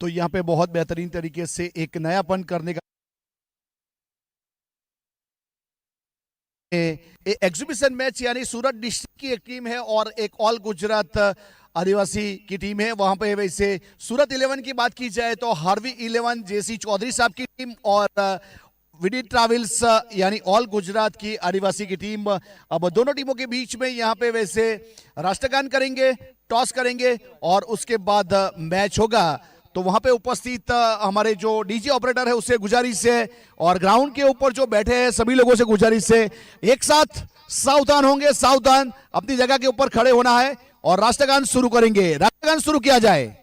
तो यहाँ पे बहुत बेहतरीन तरीके से एक नयापन करने का एग्जीबिशन मैच, यानी सूरत डिस्ट्रिक्ट की एक टीम है और एक ऑल गुजरात आदिवासी की टीम है। वहां पे वैसे सूरत 11 की बात की जाए तो हार्वी 11 जेसी चौधरी साहब की टीम और विडी ट्रैवल्स यानी ऑल गुजरात की आदिवासी की टीम। अब दोनों टीमों के बीच में यहाँ पे वैसे राष्ट्रगान करेंगे, टॉस करेंगे और उसके बाद मैच होगा। तो वहां पे उपस्थित हमारे जो डीजे ऑपरेटर है उससे गुजारिश है और ग्राउंड के ऊपर जो बैठे हैं सभी लोगों से गुजारिश है, एक साथ सावधान होंगे, सावधान, अपनी जगह के ऊपर खड़े होना है और राष्ट्रगान शुरू करेंगे। राष्ट्रगान शुरू किया जाए।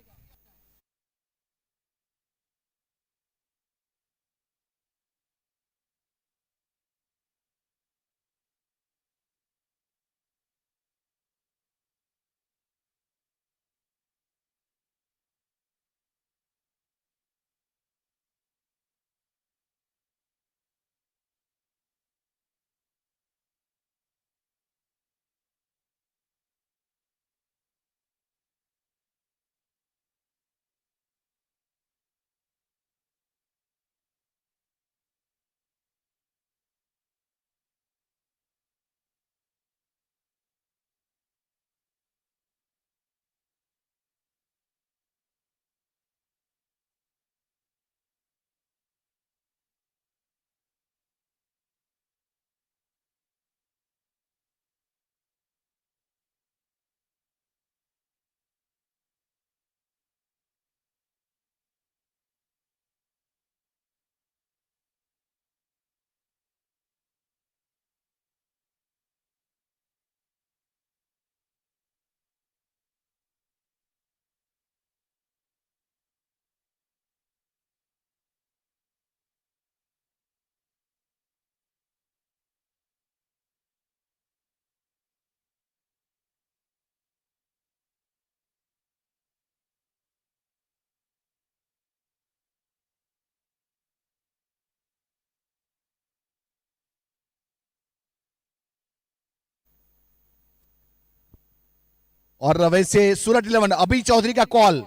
और वैसे सूरत 11 अभी चौधरी का कॉल,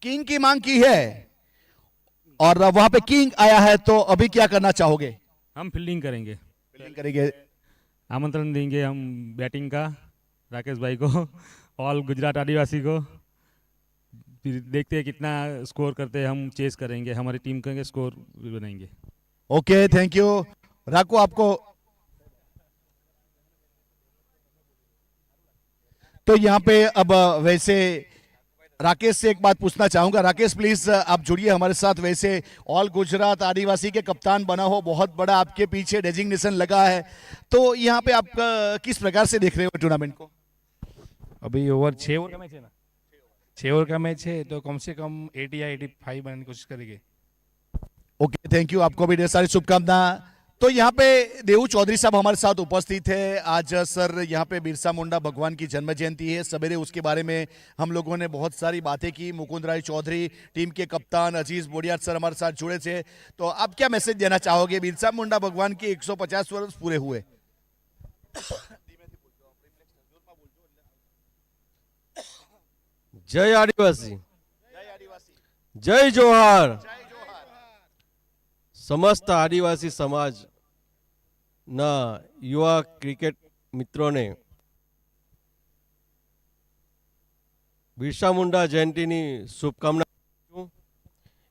किंग की मांग की है और वहां पे किंग आया है, तो अभी क्या करना चाहोगे? हम फील्डिंग करेंगे, फील्डिंग करेंगे। आमंत्रण देंगे हम बैटिंग का राकेश भाई को, ऑल गुजरात आदिवासी को। फिर देखते हैं कितना स्कोर करते हैं, हम चेस करेंगे, हमारी टीम का स्कोर बनाएंगे। Okay, thank you. राकू, आपको तो यहाँ पे अब वैसे राकेश से एक बात पूछना चाहूंगा। राकेश प्लीज आप जुड़िए हमारे साथ। वैसे ऑल गुजरात आदिवासी के कप्तान बना हो, बहुत बड़ा आपके पीछे डेजिग्नेशन लगा है, तो यहाँ पे आप किस प्रकार से देख रहे हो टूर्नामेंट को? अभी ओवर 6 ओवर का मैच है ना, 6 ओवर का मैच है, तो कम से कम 80 या 85 बनाने की कोशिश करेंगे। ओके, थैंक यू, आपको भी ढेर सारी शुभकामनाएं। तो यहाँ पे देवू चौधरी साहब हमारे साथ उपस्थित है। आज सर यहाँ पे बिरसा मुंडा भगवान की जन्म जयंती है। सवेरे उसके बारे में हम लोगों ने बहुत सारी बातें की। मुकुंद राय चौधरी, टीम के कप्तान अजीज बोडियार सर हमारे साथ जुड़े थे। तो आप क्या मैसेज देना चाहोगे? बिरसा मुंडा भगवान की 150 वर्ष पूरे हुए। जय आदिवासी, जय जोहार। समस्त आदिवासी समाज ना युवा क्रिकेट मित्रों ने बिरसा मुंडा जयंती शुभकामना।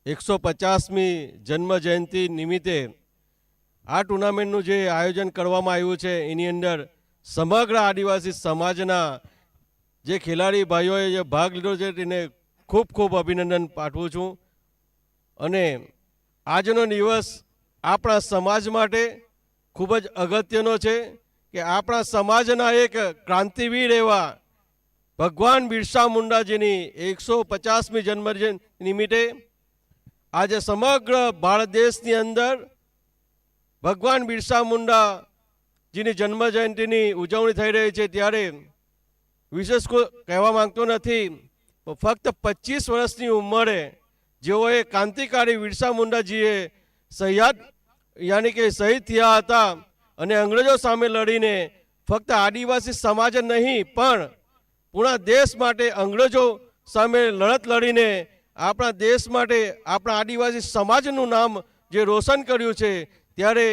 150मी जन्म जयंती निमित्ते आ टूर्नामेंटનું જે આયોજન કરવામાં આવ્યું છે એની અંદર સમગ્ર આદિવાસી સમાજના જે ખેલાડી ભાઈઓએ જે ભાગ લીધો છે તેને ખૂબ ખૂબ અભિનંદન પાઠવું છું। અને આજનો દિવસ આપણા સમાજ માટે ખૂબ જ અગત્યનો છે કે આપણા સમાજના એક ક્રાંતિવીર એવા ભગવાન બિરસા મુંડાજીની 150મી જન્મજયંતિ નિમિત્તે આજે સમગ્ર ભારત દેશની અંદર ભગવાન બિરસા મુંડાજીની જન્મજયંતિની ઉજવણી થઈ રહી છે। ત્યારે વિશેષ કોઈ કહેવા માંગતો નથી, ફક્ત 25 વર્ષની ઉંમરે જેઓએ ક્રાંતિકારી બિરસા મુંડાજીએ સહયાદ યાની કે શહીદ થયા હતા અને અંગ્રેજો સામે લડીને ફક્ત આદિવાસી સમાજ જ નહીં પણ પૂરા દેશ માટે અંગ્રેજો સામે લડત લડીને આપણા દેશ માટે આપણા આદિવાસી સમાજનું નામ જે રોશન કર્યું છે, ત્યારે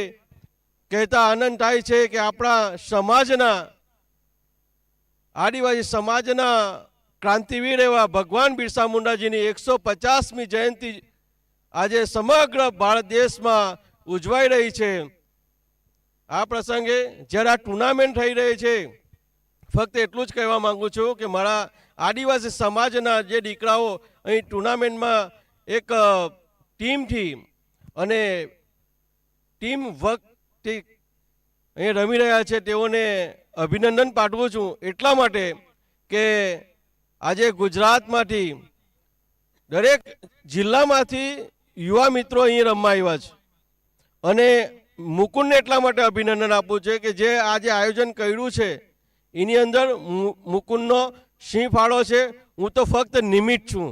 કહેતા આનંદ થાય છે કે આપણા સમાજના આદિવાસી સમાજના ક્રાંતિવીર એવા ભગવાન બિરસા મુંડાજીની 150મી જયંતિ આજે સમગ્ર ભારત દેશમાં ઉજવાઈ રહી છે. આ પ્રસંગે જ્યારે આ ટુર્નામેન્ટ થઈ રહી છે, ફક્ત એટલું જ કહેવા માંગુ છું કે મારા આદિવાસી સમાજના જે દીકરાઓ અહીં ટુર્નામેન્ટમાં એક ટીમથી અને ટીમ વર્કથી અહીં રમી રહ્યા છે, તેઓને અભિનંદન પાઠવું છું. એટલા માટે કે આજે ગુજરાતમાંથી દરેક જિલ્લામાંથી યુવા મિત્રો અહીં રમવા આવ્યા છે અને મુકુંદને એટલા માટે અભિનંદન આપવું છે કે જે આજે આયોજન કર્યું છે એની અંદર મુકુંદનો સિંહ ફાળો છે. હું તો ફક્ત નિમિત્ત છું.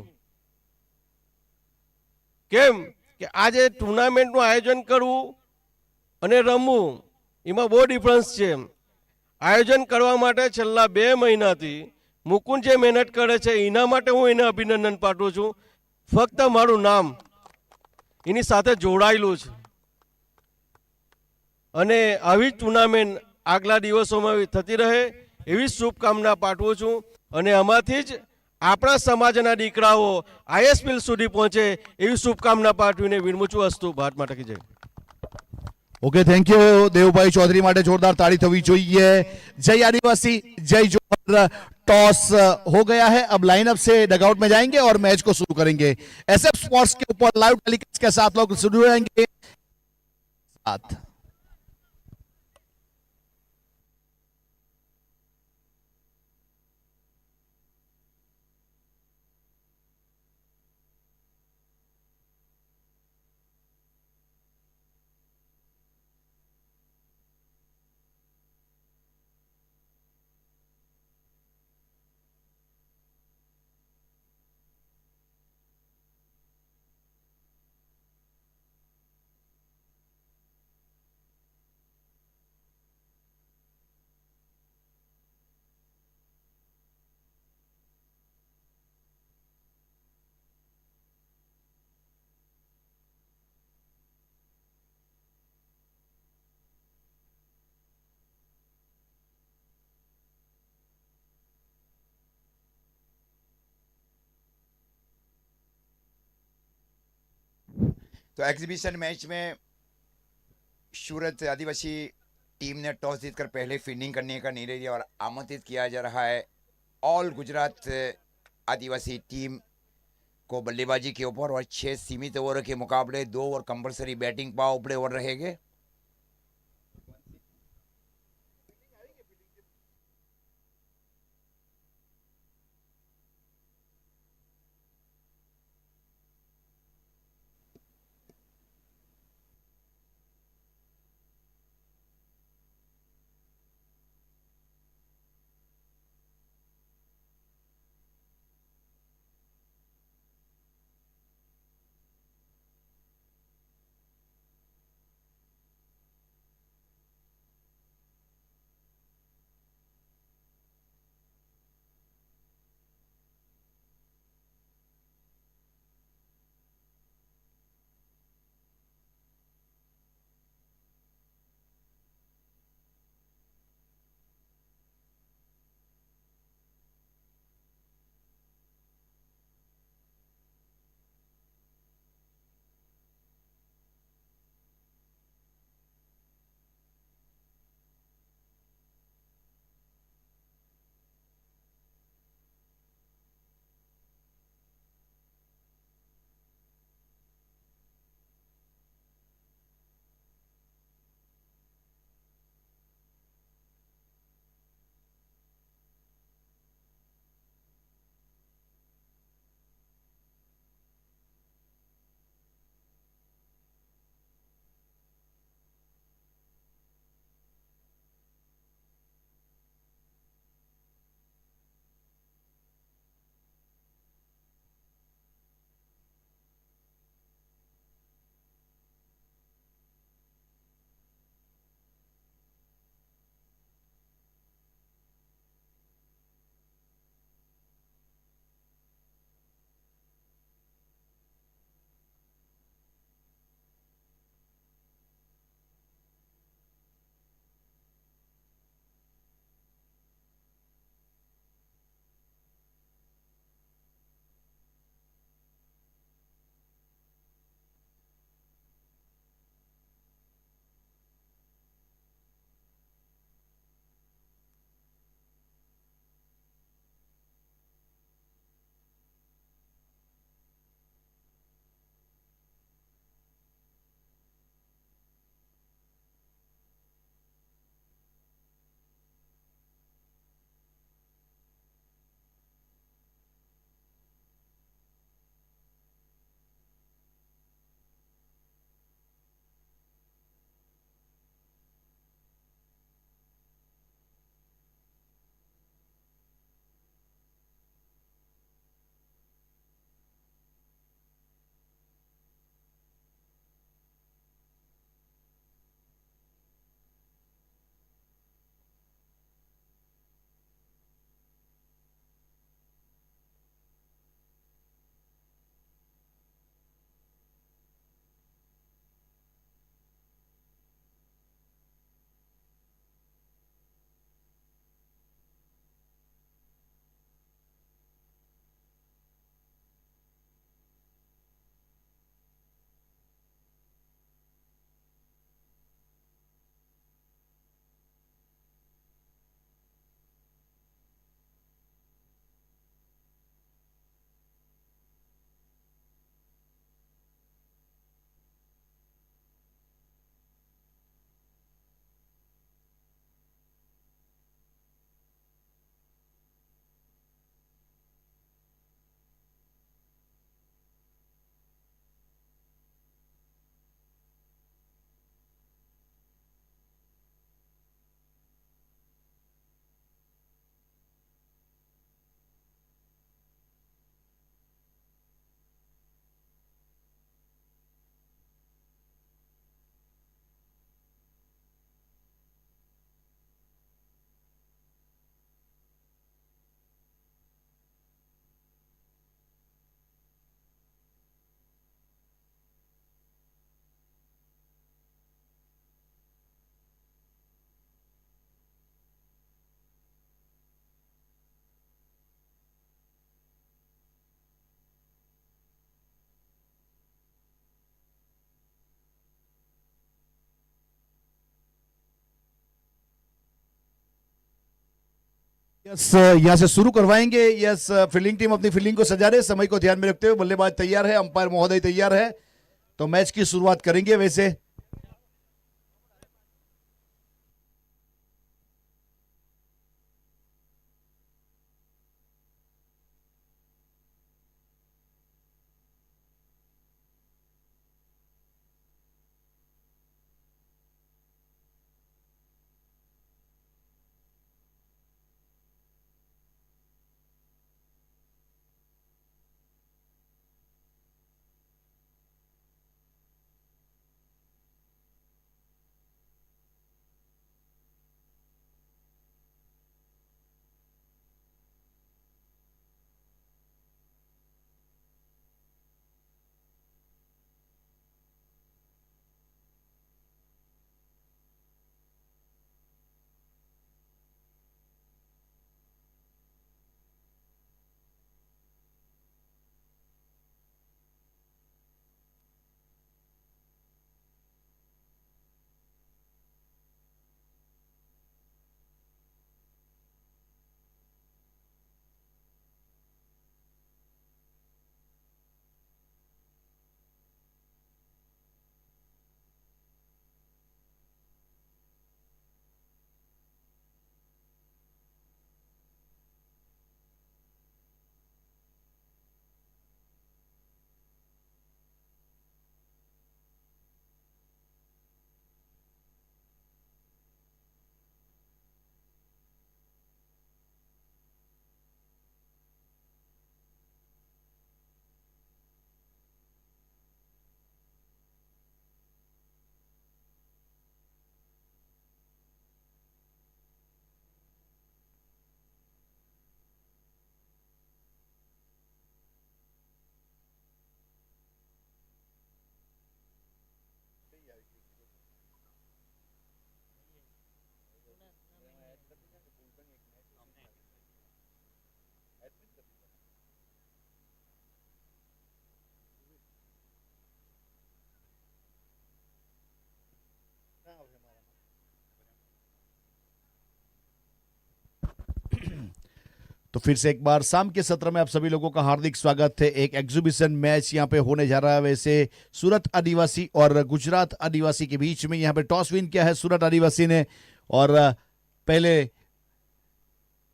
કેમ કે આજે ટુર્નામેન્ટનું આયોજન કરવું અને રમવું એમાં બહુ ડિફરન્સ છે. આયોજન કરવા માટે છેલ્લા 2 મહિનાથી મુકુંદ જે મહેનત કરે છે એના માટે હું એને અભિનંદન પાઠવું છું. ફક્ત મારું નામ એની સાથે જોડાયેલું છે અને આવી જ ટુર્નામેન્ટ આગલા દિવસોમાં થતી રહે એવી શુભકામના પાઠવું છું અને આમાંથી જ આપણા સમાજના દીકરાઓ આઈએસપીએલ સુધી પહોંચે એવી શુભકામના પાઠવીને વિરમું છું. અસ્તુ. ભારત માતા કી જય. Okay, thank you Devbhai Chaudhary માટે જોરદાર તાળી થવી જોઈએ. जय आदिवासी, जय जोहर. टॉस हो गया है, अब लाइनअप से डगआउट में जाएंगे और मैच को शुरू करेंगे. एसएफ स्पोर्ट्स के ऊपर लाइव टेलीकास्ट के साथ लोग शुरू रहेंगे. साथ तो एग्जीबिशन मैच में सूरत आदिवासी टीम ने टॉस जीतकर पहले फील्डिंग करने का निर्णय लिया और आमंत्रित किया जा रहा है ऑल गुजरात आदिवासी टीम को बल्लेबाजी के ऊपर और 6 सीमित ओवर के मुकाबले 2 over compulsory batting power play over रहेंगे. यस, यहाँ से शुरू करवाएंगे। यस, फील्डिंग टीम अपनी फील्डिंग को सजा रहे, समय को ध्यान में रखते हुए बल्लेबाज तैयार है, अंपायर महोदय तैयार है, तो मैच की शुरुआत करेंगे। वैसे तो फिर से एक बार शाम के सत्र में आप सभी लोगों का हार्दिक स्वागत है। एक एग्जीबिशन मैच यहाँ पे होने जा रहा है। वैसे सूरत आदिवासी और गुजरात आदिवासी के बीच में यहाँ पे टॉस विन किया है सूरत आदिवासी ने और पहले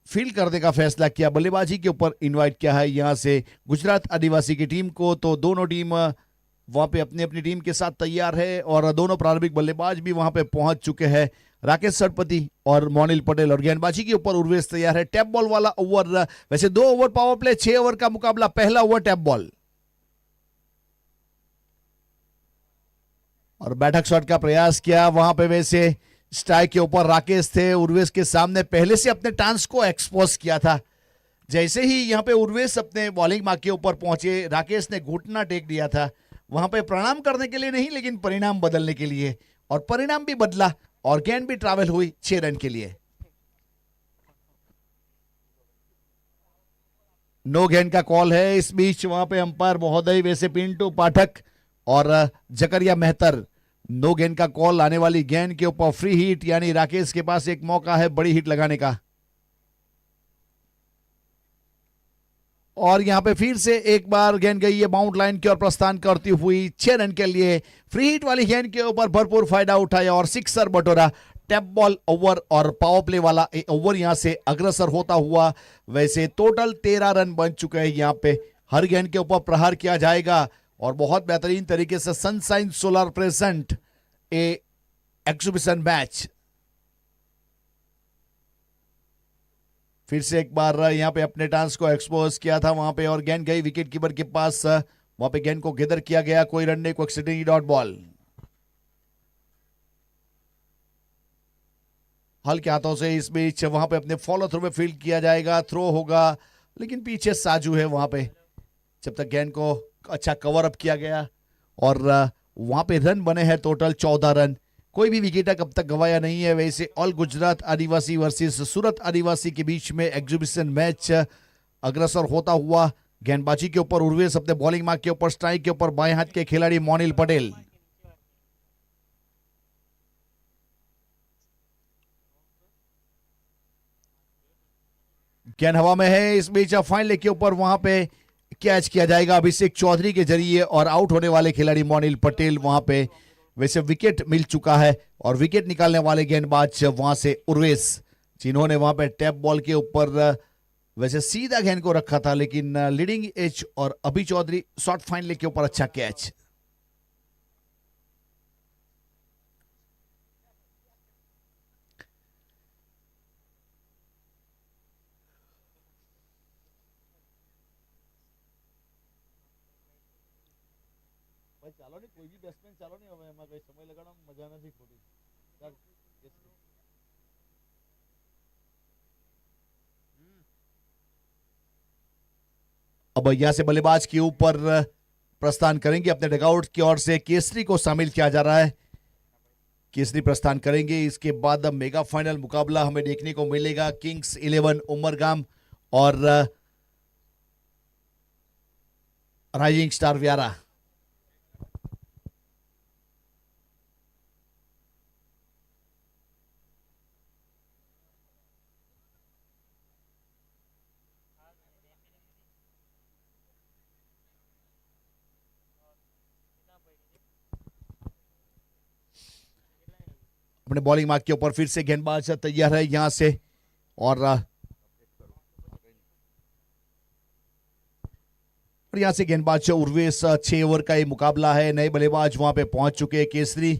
फील्ड करने का फैसला किया, बल्लेबाजी के ऊपर इनवाइट किया है यहाँ से गुजरात आदिवासी की टीम को। तो दोनों टीम वहां पे अपनी अपनी टीम के साथ तैयार है और दोनों प्रारंभिक बल्लेबाज भी वहां पे पहुंच चुके हैं, राकेश सटपति और मोनिल पटेल। और गेंदबाजी के ऊपर उर्वेश तैयार है। टैप बॉल वाला ओवर, वैसे 2 ओवर पावर प्ले, 6 ओवर का मुकाबला, पहला ओवर टैप बॉल और बैठक शॉट का प्रयास किया वहां पे। वैसे स्ट्राइक के ऊपर राकेश थे, उर्वेश के सामने पहले से अपने टांस को एक्सपोज किया था। जैसे ही यहाँ पे उर्वेश अपने बॉलिंग मार्क के ऊपर पहुंचे, राकेश ने घुटना टेक दिया था वहां पे, प्रणाम करने के लिए नहीं लेकिन परिणाम बदलने के लिए, और परिणाम भी बदला और गेंद भी ट्रैवल हुई 6 रन के लिए। नो गेंद का कॉल है। इस बीच वहां पे अंपायर महोदय वैसे पिंटू पाठक और जकरिया मेहतर, नो गेंद का कॉल, आने वाली गेंद के ऊपर फ्री हिट, यानी राकेश के पास एक मौका है बड़ी हिट लगाने का। और यहां पे फिर से एक बार गेंद गई है बाउंड लाइन की ओर प्रस्थान करती हुई 6 रन के लिए। फ्री हिट वाली गेंद के ऊपर भरपूर फायदा उठाया और सिक्सर बटोरा। टैप बॉल ओवर और पावर प्ले वाला ओवर यहां से अग्रसर होता हुआ। वैसे टोटल 13 रन बन चुके हैं। यहां पे हर गेंद के ऊपर प्रहार किया जाएगा और बहुत बेहतरीन तरीके से सनशाइन सोलर प्रेजेंट ए एग्जीबिशन मैच। फिर से एक बार यहां पे अपने टांस को एक्सपोज किया था वहां पे और गेंद गई विकेट कीपर के पास। वहां पे गेंद को गैदर किया गया, कोई रन नहीं, कोई सिटिंग डॉट बॉल। हल्के हाथों से इस बीच वहां पे अपने फॉलो थ्रू में फील्ड किया जाएगा, थ्रो होगा, लेकिन पीछे साजू है वहां पे। जब तक गेंद को अच्छा कवर अप किया गया और वहां पे रन बने हैं टोटल 14 रन, कोई भी विकेट कब तक गवाया नहीं है। वैसे ऑल गुजरात आदिवासी वर्सेस सूरत आदिवासी के बीच में एग्जीबिशन मैच अग्रसर होता हुआ। गेंदबाजी के ऊपर उर्वेश अपने बॉलिंग मार्क के ऊपर, स्ट्राइक के ऊपर बाएं हाथ के खिलाड़ी मोनिल पटेल। गेंद हवा में है, इस बीच फाइन लेग के ऊपर वहां पे कैच किया जाएगा अभिषेक चौधरी के जरिए और आउट होने वाले खिलाड़ी मोनिल पटेल वहां पे वैसे विकेट मिल चुका है और विकेट निकालने वाले गेंदबाज वहां से उर्वेश, जिन्होंने वहां पे टैप बॉल के ऊपर वैसे सीधा गेंद को रखा था, लेकिन लीडिंग एज और अभी चौधरी शॉर्ट फाइन लेग के ऊपर अच्छा कैच। ચાલો ને કોઈ બી બેટ્સમેન ચાલો ને હવે એમાં કઈ સમય લગાડવામાં મજા નથી ખોટી ચાલ अब यहां से बल्लेबाज के ऊपर प्रस्थान करेंगे, अपने डगआउट की ओर से केसरी को शामिल किया जा रहा है। केसरी प्रस्थान करेंगे, इसके बाद मेगा फाइनल मुकाबला हमें देखने को मिलेगा किंग्स 11 उमरगाम और राइजिंग स्टार व्यारा। अपने बॉलिंग मार्क के ऊपर फिर से गेंदबाज तैयार है यहां से और यहां से गेंदबाज उर्वेश 6 ओवर का ये मुकाबला है। नए बल्लेबाज वहां पे पहुंच चुके हैं केसरी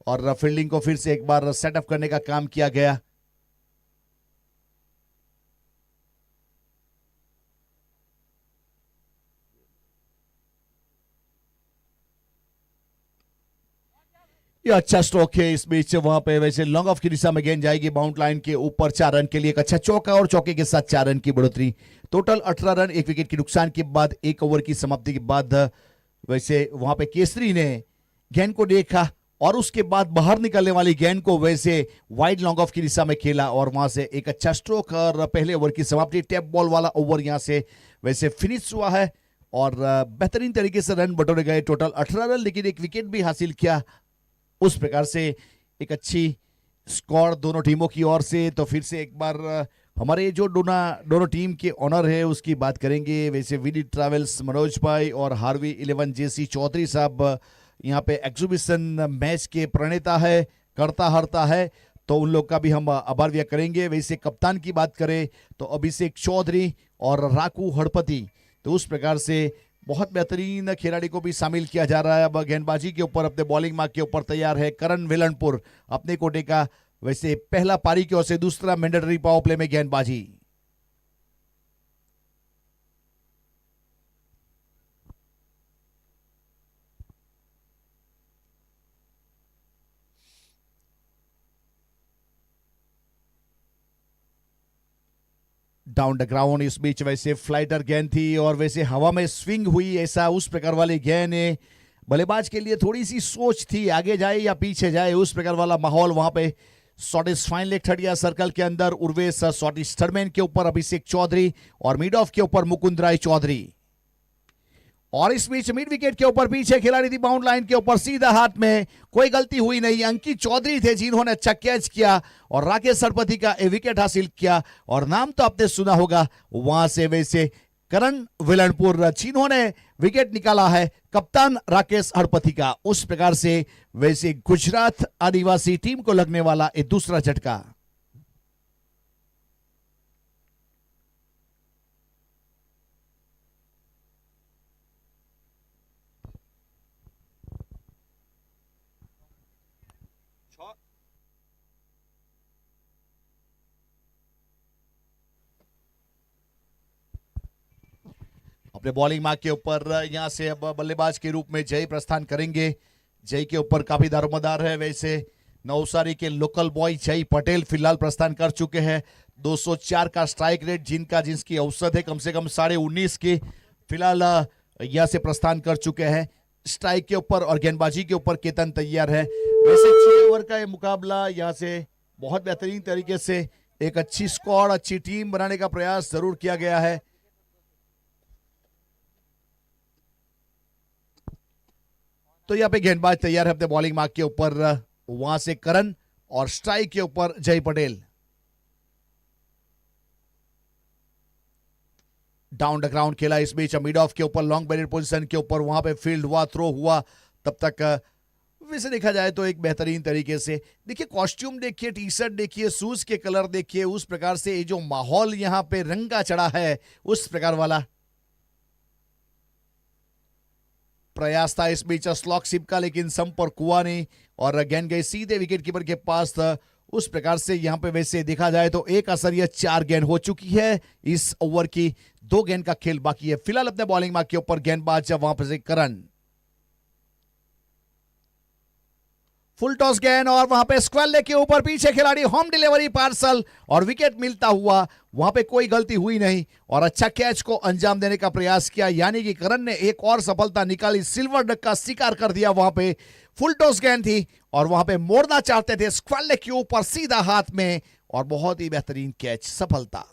और फील्डिंग को फिर से एक बार सेटअप करने का काम किया गया। ये अच्छा स्ट्रोक है, इस बीच वहां पे वैसे लॉन्ग ऑफ की दिशा में गेंद जाएगी बाउंड लाइन के ऊपर 4 रन के लिए एक अच्छा चौका और चौके के साथ 4 रन की बढ़ोतरी। टोटल 18 रन, 1 विकेट के नुकसान के बाद 1 ओवर की समाप्ति के बाद वैसे वहां पे केसरी ने गेंद को देखा और उसके बाद बाहर निकलने वाली गेंद को वैसे वाइड लॉन्ग ऑफ की दिशा में खेला और वहां से एक अच्छा स्ट्रोक और पहले ओवर की समाप्ति। टैप बॉल वाला ओवर यहां से वैसे फिनिश हुआ है और बेहतरीन तरीके से रन बटोरे गए। टोटल 18 रन, लेकिन एक विकेट भी हासिल किया। उस प्रकार से एक अच्छी स्कोर दोनों टीमों की ओर से। तो फिर से एक बार हमारे जो दोनों टीम के ऑनर है उसकी बात करेंगे। वैसे वीडी ट्रैवल्स मनोज भाई और हार्वी 11 जेसी चौधरी साहब यहाँ पे एग्जीबिशन मैच के प्रणेता है, करता हरता है, तो उन लोग का भी हम आभार व्यक्त करेंगे। वैसे कप्तान की बात करें तो अभिषेक चौधरी और राकू हड़पति, तो उस प्रकार से बहुत बेहतरीन खिलाड़ी को भी शामिल किया जा रहा है। अब गेंदबाजी के ऊपर अपने बॉलिंग मार्क के ऊपर तैयार है करण वेलनपुर, अपने कोटे का वैसे पहला पारी की ओर से दूसरा मैंडेटरी पावर प्ले में गेंदबाजी। डाउन द ग्राउंड, इस बीच वैसे फ्लाइटर गेंद थी और वैसे हवा में स्विंग हुई, ऐसा उस प्रकार वाली गेंद है। बल्लेबाज के लिए थोड़ी सी सोच थी आगे जाए या पीछे जाए, उस प्रकार वाला माहौल वहां पे। शॉर्टेस्ट फाइन लेग थर्ड या सर्कल के अंदर उर्वेश, शॉर्टेस्ट थर्डमैन के ऊपर अभिषेक चौधरी और मिड ऑफ के ऊपर मुकुंद राय चौधरी। और इस बीच मिड विकेट के ऊपर पीछे खिलाड़ी थी बाउंड लाइन के ऊपर, सीधा हाथ में, कोई गलती हुई नहीं। अंकित चौधरी थे जिन्होंने अच्छा कैच किया और राकेश सरपति का एक विकेट हासिल किया। और नाम तो आपने सुना होगा, वहां से वैसे करण वेलनपुर जिन्होंने विकेट निकाला है, कप्तान राकेश हड़पति का। उस प्रकार से वैसे गुजरात आदिवासी टीम को लगने वाला एक दूसरा झटका। अपने बॉलिंग मार्क के ऊपर यहां से अब बल्लेबाज के रूप में जय प्रस्थान करेंगे। जय के ऊपर काफी दारोमदार है, वैसे नवसारी के लोकल बॉय जय पटेल फिलहाल प्रस्थान कर चुके हैं। 204 का स्ट्राइक रेट, जिसकी औसत है कम से कम 19.5 की, फिलहाल यहां से प्रस्थान कर चुके हैं। स्ट्राइक के ऊपर और गेंदबाजी के ऊपर केतन तैयार है। वैसे 6 ओवर का ये मुकाबला, यहां से बहुत बेहतरीन तरीके से एक अच्छी स्क्वाड, अच्छी टीम बनाने का प्रयास जरूर किया गया है। तो यहाँ पे गेंदबाज तैयार है अपने बॉलिंग मार्क के ऊपर, वहां से करण और स्ट्राइक के ऊपर जय पटेल। डाउन द ग्राउंड खेला इस बीच, मिड ऑफ के ऊपर लॉन्ग बैरियर पोजीशन के ऊपर वहां पे फील्ड हुआ, थ्रो हुआ। तब तक वैसे देखा जाए तो एक बेहतरीन तरीके से, देखिए कॉस्ट्यूम देखिए, टी शर्ट देखिए, शूज के कलर देखिए, उस प्रकार से ये जो माहौल यहाँ पे रंगा चढ़ा है उस प्रकार वाला प्रयास था इस बीच स्लॉक शिप का, लेकिन संपर्क हुआ नहीं और गेंद गई सीधे विकेट कीपर के पास था। उस प्रकार से यहां पे वैसे देखा जाए तो एक असरिया 4 गेंद हो चुकी है, इस ओवर की 2 गेंद का खेल बाकी है। फिलहाल अपने बॉलिंग मार्क के ऊपर गेंदबाज वहां पर से करण, फुल टॉस गेंद और वहां पे स्क्वेल के ऊपर पीछे खिलाड़ी, होम डिलीवरी पार्सल और विकेट मिलता हुआ, वहां पे कोई गलती हुई नहीं और अच्छा कैच को अंजाम देने का प्रयास किया, यानी कि करण ने एक और सफलता निकाली, सिल्वर डक का शिकार कर दिया। वहां पे फुल टॉस गेंद थी और वहां पे मोड़ना चाहते थे, स्क्वेल के ऊपर सीधा हाथ में और बहुत ही बेहतरीन कैच, सफलता।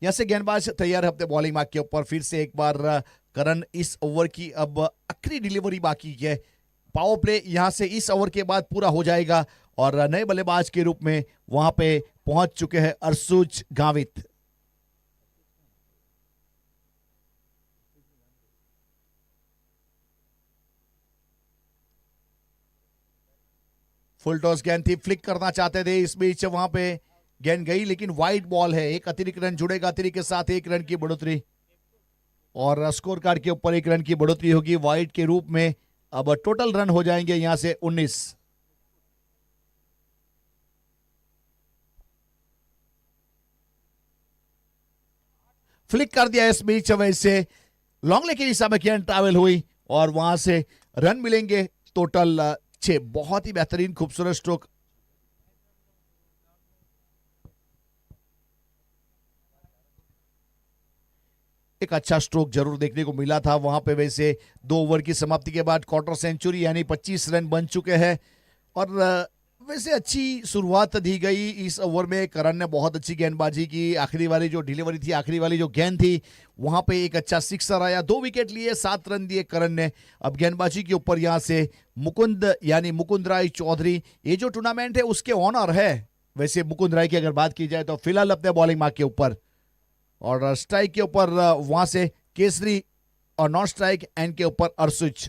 यहां से गेंदबाज तैयार है अपने बॉलिंग मार्क के ऊपर। फिर से एक बार करण, इस ओवर की अब आखिरी डिलीवरी बाकी है। पावर प्ले यहां से इस ओवर के बाद पूरा हो जाएगा और नए बल्लेबाज के रूप में वहां पे पहुंच चुके हैं अर्शुज गावित। फुल टॉस गेंद थी, फ्लिक करना चाहते थे, इस बीच वहां पे गेंद गई लेकिन वाइड बॉल है। एक अतिरिक्त रन जुड़ेगा, अतिरिक्त के साथ 1 रन की बढ़ोतरी और स्कोर कार्ड के ऊपर 1 रन की बढ़ोतरी होगी वाइड के रूप में। अब टोटल रन हो जाएंगे यहां से 19। फ्लिक कर दिया इस बीच, वैसे लॉन्ग ले की दिशा में गेंद ट्रैवल हुई और वहां से रन मिलेंगे टोटल 6। बहुत ही बेहतरीन खूबसूरत स्ट्रोक। एक अच्छा स्ट्रोक जरूर देखने को मिला था वहां पे। वैसे 2 ओवर की समाप्ति के बाद क्वार्टर सेंचुरी यानी 25 रन बन चुके हैं और वैसे अच्छी शुरुआत दी गई इस ओवर में। करण ने बहुत अच्छी गेंदबाजी की, आखिरी वाली जो डिलीवरी थी, आखिरी वाली जो गेंद थी, वहां पे एक अच्छा सिक्सर आया, 2 विकेट लिए, 7 रन दिए करण ने। अब गेंदबाजी के ऊपर यहां से मुकुंद यानी मुकुंद राय चौधरी, ये जो टूर्नामेंट है उसके ऑनर है वैसे मुकुंद राय की अगर बात की जाए तो। फिलहाल अपने बॉलिंग मार्क के ऊपर और स्ट्राइक के ऊपर वहां से केसरी और नॉन स्ट्राइक एंड के ऊपर अर्शुज।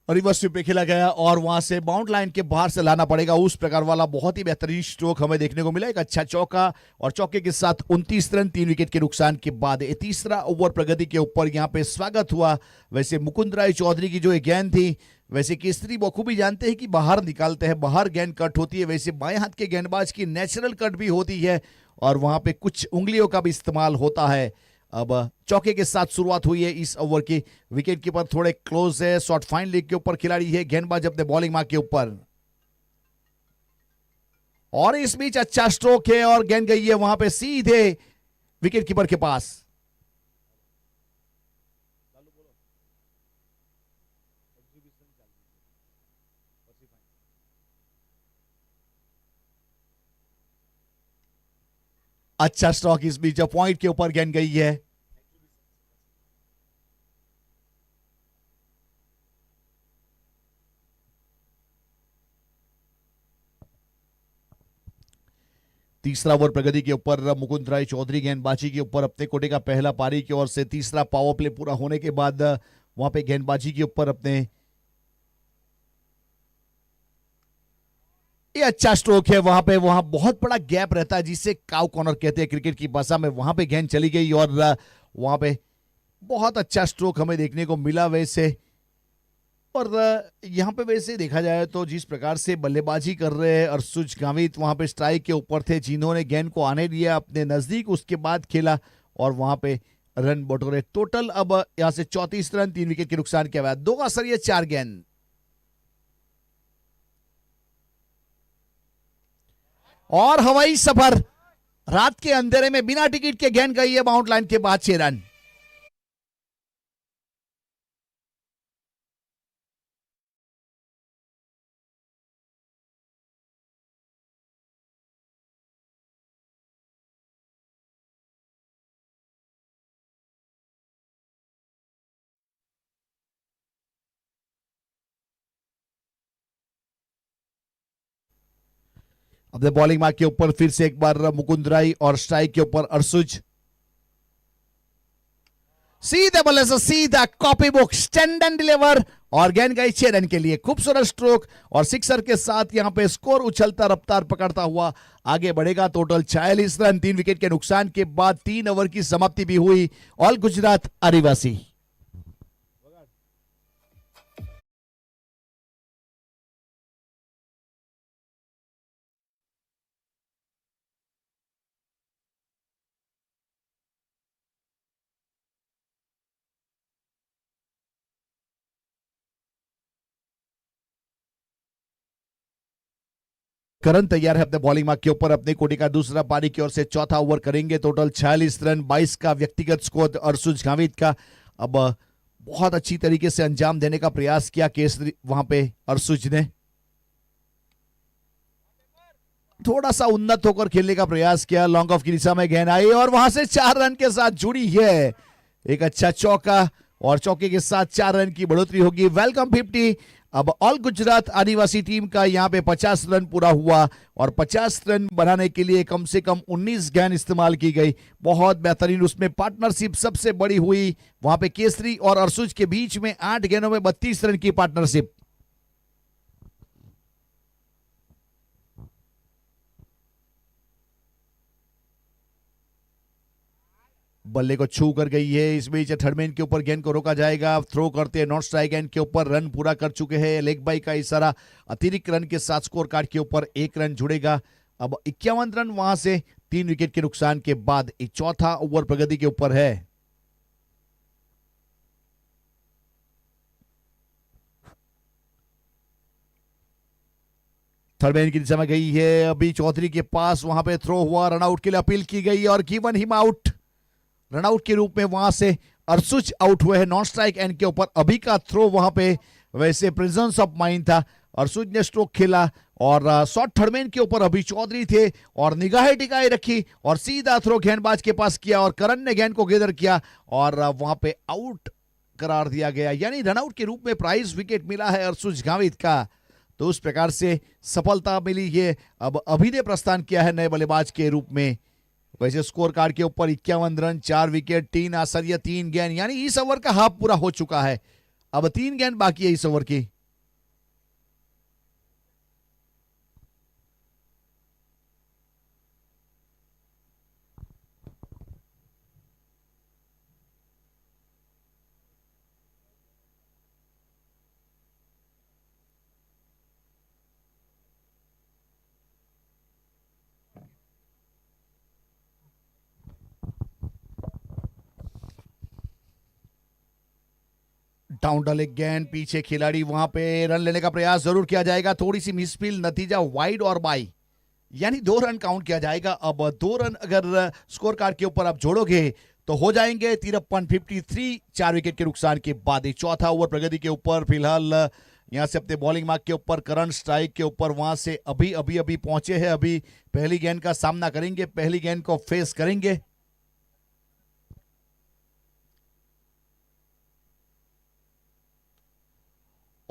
रिवर्स स्वीप पे खेला गया और वहां से बाउंड लाइन के बाहर से लाना पड़ेगा, उस प्रकार वाला बहुत ही बेहतरीन स्ट्रोक हमें देखने को मिला। एक अच्छा चौका और चौके के साथ 29 रन 3 विकेट के नुकसान के बाद। तीसरा ओवर प्रगति के ऊपर यहां पे स्वागत हुआ। वैसे मुकुंद राय चौधरी की जो गेंद थी, वैसे केसरी बखूबी जानते हैं कि बाहर निकालते हैं, बाहर गेंद कट होती है। वैसे बाएं हाथ के गेंदबाज की नेचुरल कट भी होती है और वहां पे कुछ उंगलियों का भी इस्तेमाल होता है। अब चौके के साथ शुरुआत हुई है इस ओवर की। विकेट कीपर थोड़े क्लोज है, शॉर्ट फाइन लेग के ऊपर खिलाड़ी है, गेंदबाज अपने बॉलिंग मार्क के ऊपर और इस बीच अच्छा स्ट्रोक है और गेंद गई है वहां पे सीधे विकेट कीपर के पास। अच्छा स्ट्रोक इस बीच पॉइंट के ऊपर गेंद गई है। तीसरा ओवर प्रगति के ऊपर मुकुंद राय चौधरी गेंदबाजी के ऊपर अपने कोटे का पहला पारी की ओर से तीसरा पावर प्ले पूरा होने के बाद वहां पे गेंदबाजी के ऊपर अपने ये अच्छा स्ट्रोक है वहां पे। वहां बहुत बड़ा गैप रहता है जिसे काउ कॉर्नर कहते हैं क्रिकेट की भाषा में। वहां पे गेंद चली गई और वहां पे बहुत अच्छा स्ट्रोक हमें देखने को मिला वैसे। और यहां पे वैसे देखा जाए तो जिस प्रकार से बल्लेबाजी कर रहे हैं अर्शुज गावित, वहां पे स्ट्राइक के ऊपर थे, जिन्होंने गेंद को आने दिया अपने नजदीक, उसके बाद खेला और वहां पे रन बटोरे टोटल। अब यहां से 34 रन 3 विकेट के नुकसान के बाद 2 का असर, ये 4 गेंद। और हवाई सफर रात के अंधेरे में बिना टिकट के गेंद गई है बाउंड लाइन के बाद 6 रन। अपने बॉलिंग मार्क के ऊपर फिर से एक बार मुकुंद राय और स्ट्राइक के ऊपर अर्सुज। सीधे बल्ले से सीधा copy book stand and deliver और गेंद गई 6 रन के लिए। खूबसूरत स्ट्रोक और सिक्सर के साथ यहां पे स्कोर उछलता रफ्तार पकड़ता हुआ आगे बढ़ेगा। टोटल 46 रन 3 विकेट के नुकसान के बाद 3 ओवर की समाप्ति भी हुई। ऑल गुजरात आदिवासी। करण तैयार है अपने बॉलिंग मार्क के ऊपर। अपने कोटी का दूसरा पारी की ओर से चौथा ओवर करेंगे। टोटल 46 रन 22 का व्यक्तिगत स्कोर अर्सुज गावित का। अब बहुत अच्छी तरीके से अंजाम देने का प्रयास किया केसरी वहां पे अर्सुज ने। थोड़ा सा उन्नत होकर खेलने का प्रयास किया। लॉन्ग ऑफ की दिशा में गेंद आई और वहां से 4 रन के साथ जुड़ी है एक अच्छा चौका और चौके के साथ 4 रन की बढ़ोतरी होगी। वेलकम 50। अब ऑल गुजरात आदिवासी टीम का यहां पे 50 रन पूरा हुआ और 50 रन बनाने के लिए कम से कम 19 गेंद इस्तेमाल की गई। बहुत बेहतरीन उसमें पार्टनरशिप सबसे बड़ी हुई। वहां पे केसरी और अर्सुज के बीच में 8 गेंदों में 32 रन की पार्टनरशिप। बल्ले को छू कर गई है। इस बीच थर्डमैन के ऊपर गेंद को रोका जाएगा। थ्रो करते हैं नॉट स्ट्राइक गेंद के ऊपर। रन पूरा कर चुके हैं। लेग बाई का इशारा अतिरिक्त रन के साथ स्कोर कार्ड के ऊपर 1 रन जुड़ेगा। अब 51 रन वहां से 3 विकेट के नुकसान के बाद एक चौथा ओवर प्रगति के ऊपर है। थर्डमैन की दिशा में गई है। अभी चौधरी के पास वहां पे थ्रो हुआ। रनआउट के लिए अपील की गई और गिवन हिम आउट। रनआउट के रूप में वहां से अर्सुज आउट हुए हैं नॉन स्ट्राइक एंड के ऊपर। अभी का थ्रो वहां पे वैसे प्रेजेंस ऑफ माइंड था। अर्सुज ने स्ट्रोक खेला और शॉट थर्डमैन के ऊपर अभी चौधरी थे और निगाहें टिकाए रखी और सीधा थ्रो गेंदबाज के पास किया और करण ने गेंद को गेदर किया और वहां पे आउट करार दिया गया। यानी रनआउट के रूप में प्राइज विकेट मिला है अर्सुज गावित का। तो उस प्रकार से सफलता मिली है। अब अभी ने प्रस्थान किया है नए बल्लेबाज के रूप में। वैसे स्कोर कार्ड के ऊपर 51 रन 4 विकेट 3 आसरिया 3 गेंद, यानी इस ओवर का हाफ पूरा हो चुका है। अब 3 गेंद बाकी है इस ओवर की। डाउन डल एक गेंद, पीछे खिलाड़ी, वहां पे रन लेने का प्रयास जरूर किया जाएगा। थोड़ी सी मिसफील, नतीजा वाइड और बाई, यानी 2 रन काउंट किया जाएगा। अब 2 रन अगर स्कोर कार्ड के ऊपर आप जोड़ोगे तो हो जाएंगे 53 53 4 विकेट के नुकसान के बाद। चौथा ओवर प्रगति के ऊपर फिलहाल यहां से अपने बॉलिंग मार्क के ऊपर करण स्ट्राइक के ऊपर वहां से अभी पहुंचे हैं। अभी पहली गेंद का सामना करेंगे, पहली गेंद को फेस करेंगे।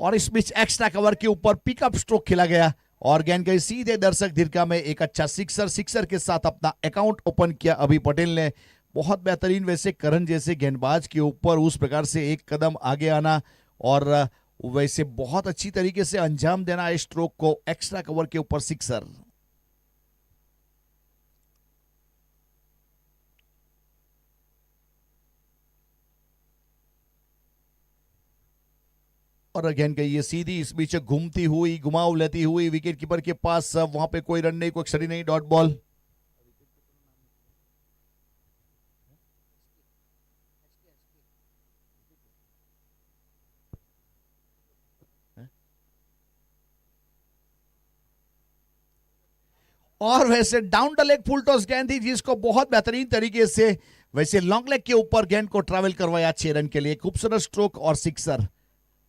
और इस बीच एक्स्ट्रा कवर के ऊपर पिकअप स्ट्रोक खेला गया और गेंद गई सीधे दर्शक दीर्घा में। एक अच्छा सिक्सर के साथ अपना अकाउंट ओपन किया अभी पटेल ने। बहुत बेहतरीन वैसे करण जैसे गेंदबाज के ऊपर उस प्रकार से एक कदम आगे आना और वैसे बहुत अच्छी तरीके से अंजाम देना इस स्ट्रोक को। एक्स्ट्रा कवर के ऊपर सिक्सर। और अगेन गई ये सीधी, इस बीच घूमती हुई, घुमाव लेती हुई विकेट कीपर के पास। वहां पे कोई रन नहीं, कोई क्षति नहीं, डॉट बॉल। और वैसे down the leg full toss गेंद थी जिसको बहुत बेहतरीन तरीके से वैसे लॉन्ग लेग के ऊपर गेंद को ट्रैवल करवाया 6 रन के लिए। खूबसूरत स्ट्रोक और सिक्सर,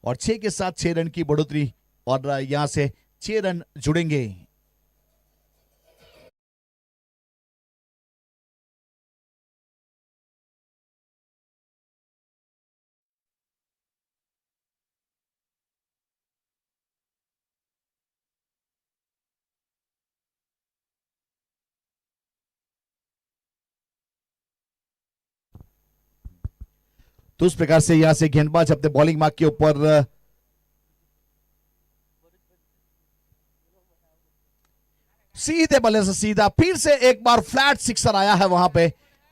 और 6 के साथ 6 रन की बढ़ोतरी, और यहां से 6 रन जुड़ेंगे। तो उस प्रकार से यहां से गेंदबाज अपने बॉलिंग मार्क के ऊपर सीधे बल्ले से सीधा फिर से एक बार फ्लैट सिक्सर आया है वहां पे।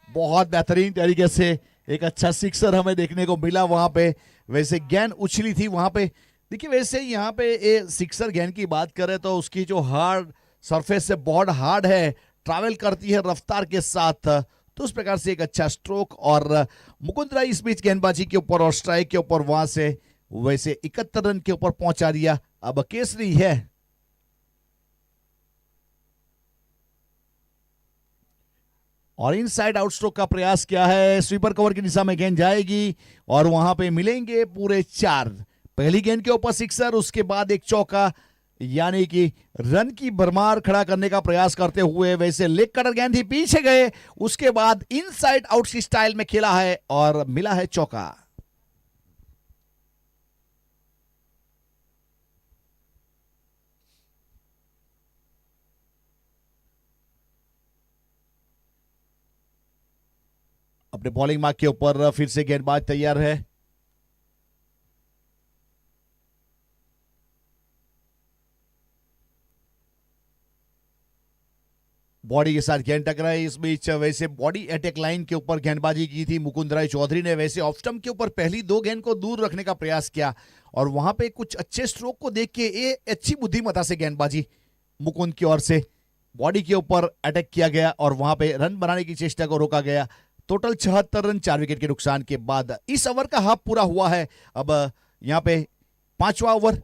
बहुत बेहतरीन तरीके से एक अच्छा सिक्सर हमें देखने को मिला वहां पे। वैसे गेंद उछली थी वहां पे। देखिए वैसे यहाँ पे ये सिक्सर गेंद की बात करें तो उसकी जो हार्ड सरफेस से बहुत हार्ड है, ट्रैवल करती है रफ्तार के साथ, तो उस प्रकार से एक अच्छा स्ट्रोक। और मुकुंद राय इस बीच गेंदबाजी के ऊपर और स्ट्राइक के ऊपर वहां से वैसे 71 रन के ऊपर पहुंचा दिया। अब केसरी है। और इनसाइड आउट स्ट्रोक का प्रयास किया है, स्वीपर कवर की दिशा में गेंद जाएगी और वहां पे मिलेंगे पूरे 4। पहली गेंद के ऊपर सिक्सर, उसके बाद एक चौका, यानी कि रन की भरमार खड़ा करने का प्रयास करते हुए वैसे लेग कटर गेंद ही पीछे गए, उसके बाद इनसाइड आउट की स्टाइल में खेला है और मिला है चौका। अपने बॉलिंग मार्क के ऊपर फिर से गेंदबाज तैयार है। बॉडी के साथ गेंद टकराई। इस बीच वैसे बॉडी अटैक लाइन के ऊपर गेंदबाजी की थी मुकुंद राय चौधरी ने। वैसे ऑफ स्टंप के ऊपर पहली 2 गेंद को दूर रखने का प्रयास किया और वहां पे कुछ अच्छे स्ट्रोक को देख के ये अच्छी बुद्धिमत्ता से गेंदबाजी मुकुंद की ओर से बॉडी के ऊपर अटैक किया गया और वहां पे रन बनाने की चेष्टा को रोका गया। टोटल 76 रन 4 विकेट के नुकसान के बाद इस ओवर का हाफ पूरा हुआ है। अब यहां पे 5वां ओवर।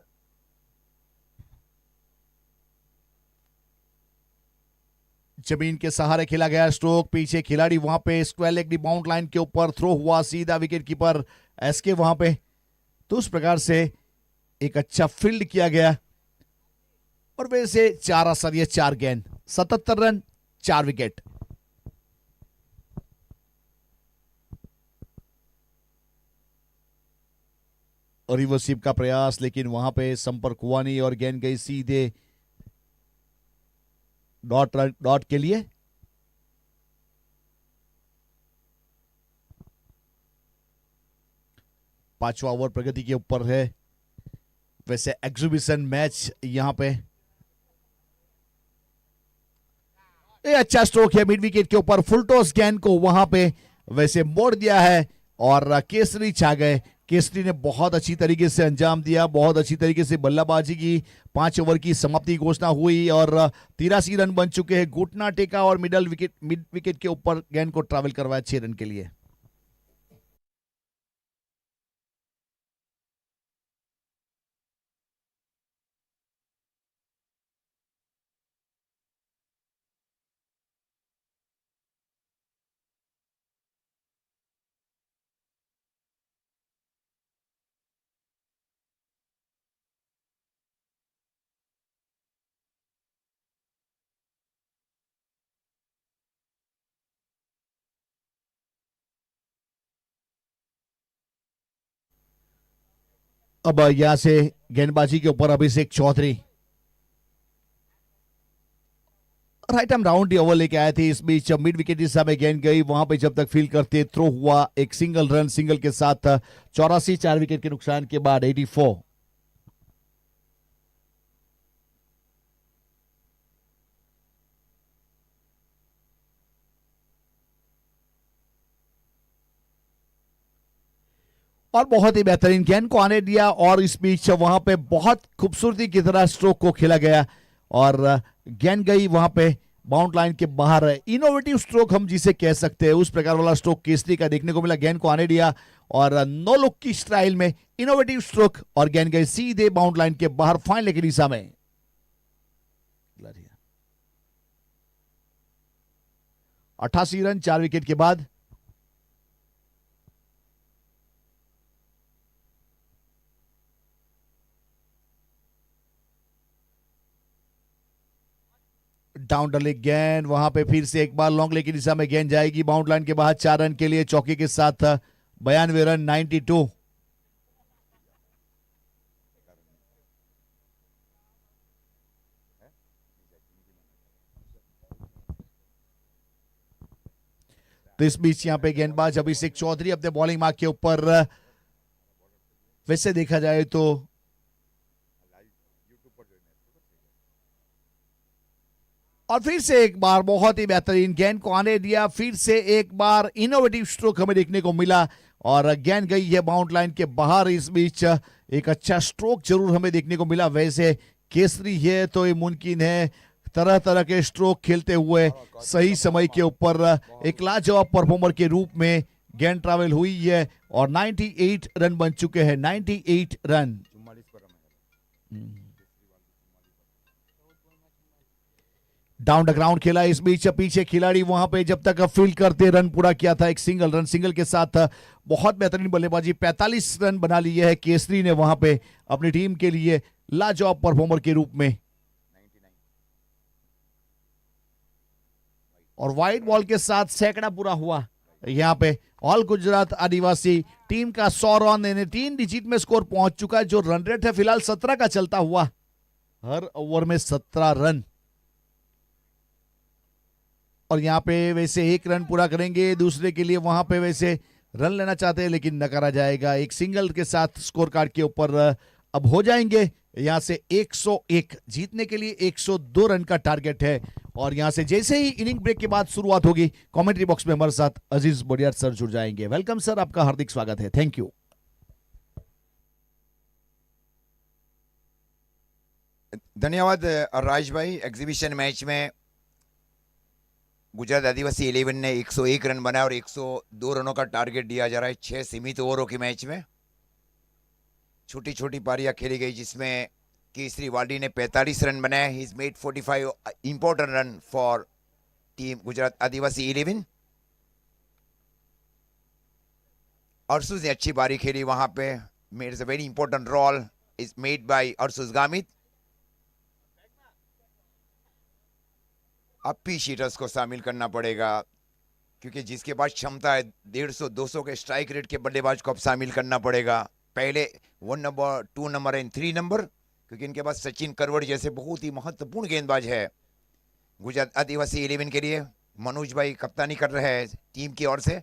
जमीन के सहारे खेला गया स्ट्रोक, पीछे खिलाड़ी वहां पे स्क्वायर लेग बाउंड लाइन के ऊपर थ्रो हुआ सीधा विकेट कीपर एसके वहां पे। तो उस प्रकार से एक अच्छा फील्ड किया गया और वैसे 4 असरिये 4 गेंद 77 रन 4 विकेट। रिवर्सिव का प्रयास, लेकिन वहां पे संपर्क हुआ नहीं और गेंद गई सीधे डॉट के लिए। पांचवा ओवर प्रगति के ऊपर है। वैसे एग्जीबिशन मैच यहां पे ये अच्छा स्ट्रोक है मिड विकेट के ऊपर, फुल टॉस गेंद को वहां पे वैसे मोड़ दिया है और केसरी छा गए। केसरी ने बहुत अच्छी तरीके से अंजाम दिया, बहुत अच्छी तरीके से बल्लेबाजी की। 5 ओवर की समाप्ति घोषणा हुई और 83 रन बन चुके हैं। घुटना टेका और मिड विकेट के ऊपर गेंद को ट्रैवल करवाया 6 रन के लिए। अब यहां से गेंदबाजी के ऊपर Abhishek Chaudhary right arm round over लेके आए थे। इस बीच मिड विकेट दिशा में गेंद गई, वहां पे जब तक फील्ड करते थ्रो हुआ एक सिंगल रन, सिंगल के साथ 84 4 विकेट के नुकसान के बाद 84। और बहुत ही बेहतरीन गेंद को आने दिया और इस बीच वहां पे बहुत खूबसूरती की तरह स्ट्रोक को खेला गया और गेंद गई वहां पे बाउंड लाइन के बाहर। इनोवेटिव स्ट्रोक हम जिसे कह सकते हैं, उस प्रकार वाला स्ट्रोक केसरी का देखने को मिला। गेंद को आने दिया और नो लुक की स्टाइल में इनोवेटिव स्ट्रोक और गेंद गई सीधे बाउंड लाइन के बाहर फाइन लेग की दिशा में। 88 रन 4 विकेट के बाद। डाउन द लेग गेंद, वहां पे फिर से एक बार लॉन्ग लेग की दिशा में गेंद जाएगी बाउंड लाइन के बाहर। 4 रन के लिए चौके के साथ 92 रन 92। तो इस बीच यहां पे गेंदबाज अभिषेक चौधरी अपने बॉलिंग मार्क के ऊपर, वैसे देखा जाए तो और फिर से एक बार बहुत ही बेहतरीन गेंद को आने दिया। फिर से एक बार इनोवेटिव स्ट्रोक हमें देखने को मिला और गेंद गई है बाउंड लाइन के बाहर। इस बीच एक अच्छा स्ट्रोक जरूर हमें देखने को मिला। वैसे केसरी है तो ये मुमकिन है तरह तरह के स्ट्रोक खेलते हुए सही समय के ऊपर एक लाजवाब परफॉर्मर के रूप में गेंद ट्रैवल हुई है और 98 रन बन चुके हैं। 98 रन। डाउन द ग्राउंड खेला। इस बीच पीछे खिलाड़ी वहां पे जब तक फील्ड करते रन पूरा किया था। एक सिंगल रन, सिंगल के साथ बहुत बेहतरीन बल्लेबाजी, 45 रन बना लिए है केसरी ने वहां पे अपनी टीम के लिए लाजवाब परफॉर्मर के रूप में। और वाइड बॉल के साथ सैकड़ा पूरा हुआ यहां पे। ऑल गुजरात आदिवासी टीम का 100 रन यानी 3 डिजिट में स्कोर पहुंच चुका है। जो रन रेट है फिलहाल 17 का चलता हुआ, हर ओवर में 17 रन। और यहां पे वैसे 1 रन पूरा करेंगे, दूसरे के लिए वहां पे वैसे रन लेना चाहते हैं लेकिन नकारा जाएगा। एक सिंगल के साथ स्कोर कार्ड के ऊपर अब हो जाएंगे। यहां से 101 जीतने के लिए 102 रन का टारगेट है। और यहां से जैसे ही इनिंग ब्रेक के बाद शुरुआत होगी, कमेंट्री बॉक्स में हमारे साथ अजीज बडियार सर जुड़ जाएंगे। वेलकम सर, आपका हार्दिक स्वागत है। Thank you. धन्यवाद राज भाई। एग्जीबिशन मैच में गुजरात आदिवासी 11 ने 101 रन बनाया और 102 रनों का टारगेट दिया जा रहा है 6 सीमित ओवरों के मैच में। छोटी छोटी पारियां खेली गई जिसमें केसरी वाडी ने 45 रन बनाए। He is made 45 important run for team Gujarat Adivasi 11। Arshuj ने अच्छी पारी खेली वहां पे। Made a very important role is made by Arshuj Gamit. अब भी शीटर्स को शामिल करना पड़ेगा क्योंकि जिसके पास क्षमता है 150-200 के स्ट्राइक रेट के बल्लेबाज को अब शामिल करना पड़ेगा। पहले 1 नंबर, 2 नंबर एंड 3 नंबर, क्योंकि इनके पास सचिन करवड़ जैसे बहुत ही महत्वपूर्ण गेंदबाज है गुजरात आदिवासी 11 के लिए। मनोज भाई कप्तानी कर रहे हैं टीम की ओर से।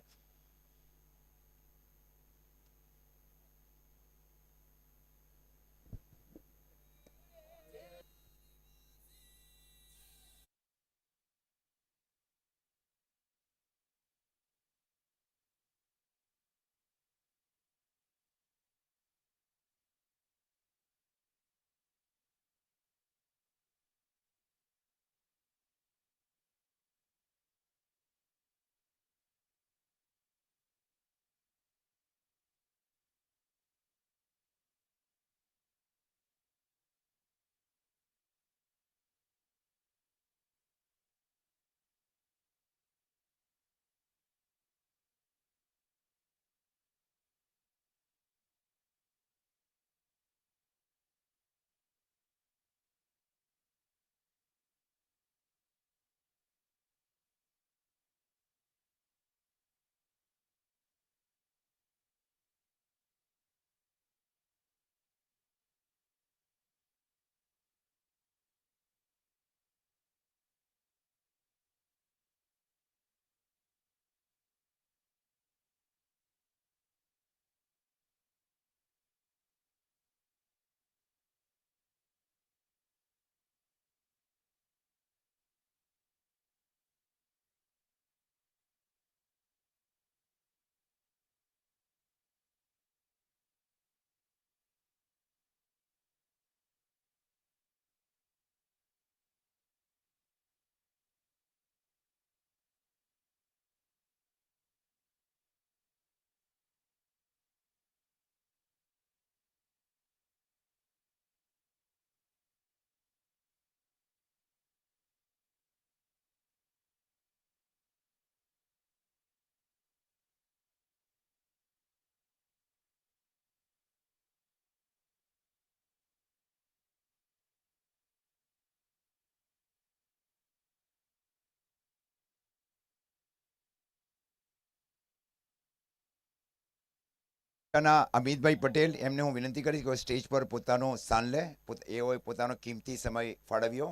ના અમિતભાઈ પટેલ એમને હું વિનંતી કરીશ કે સ્ટેજ પર પોતાનો સ્થાન લે. એઓએ પોતાનો કિંમતી સમય ફાળવ્યો.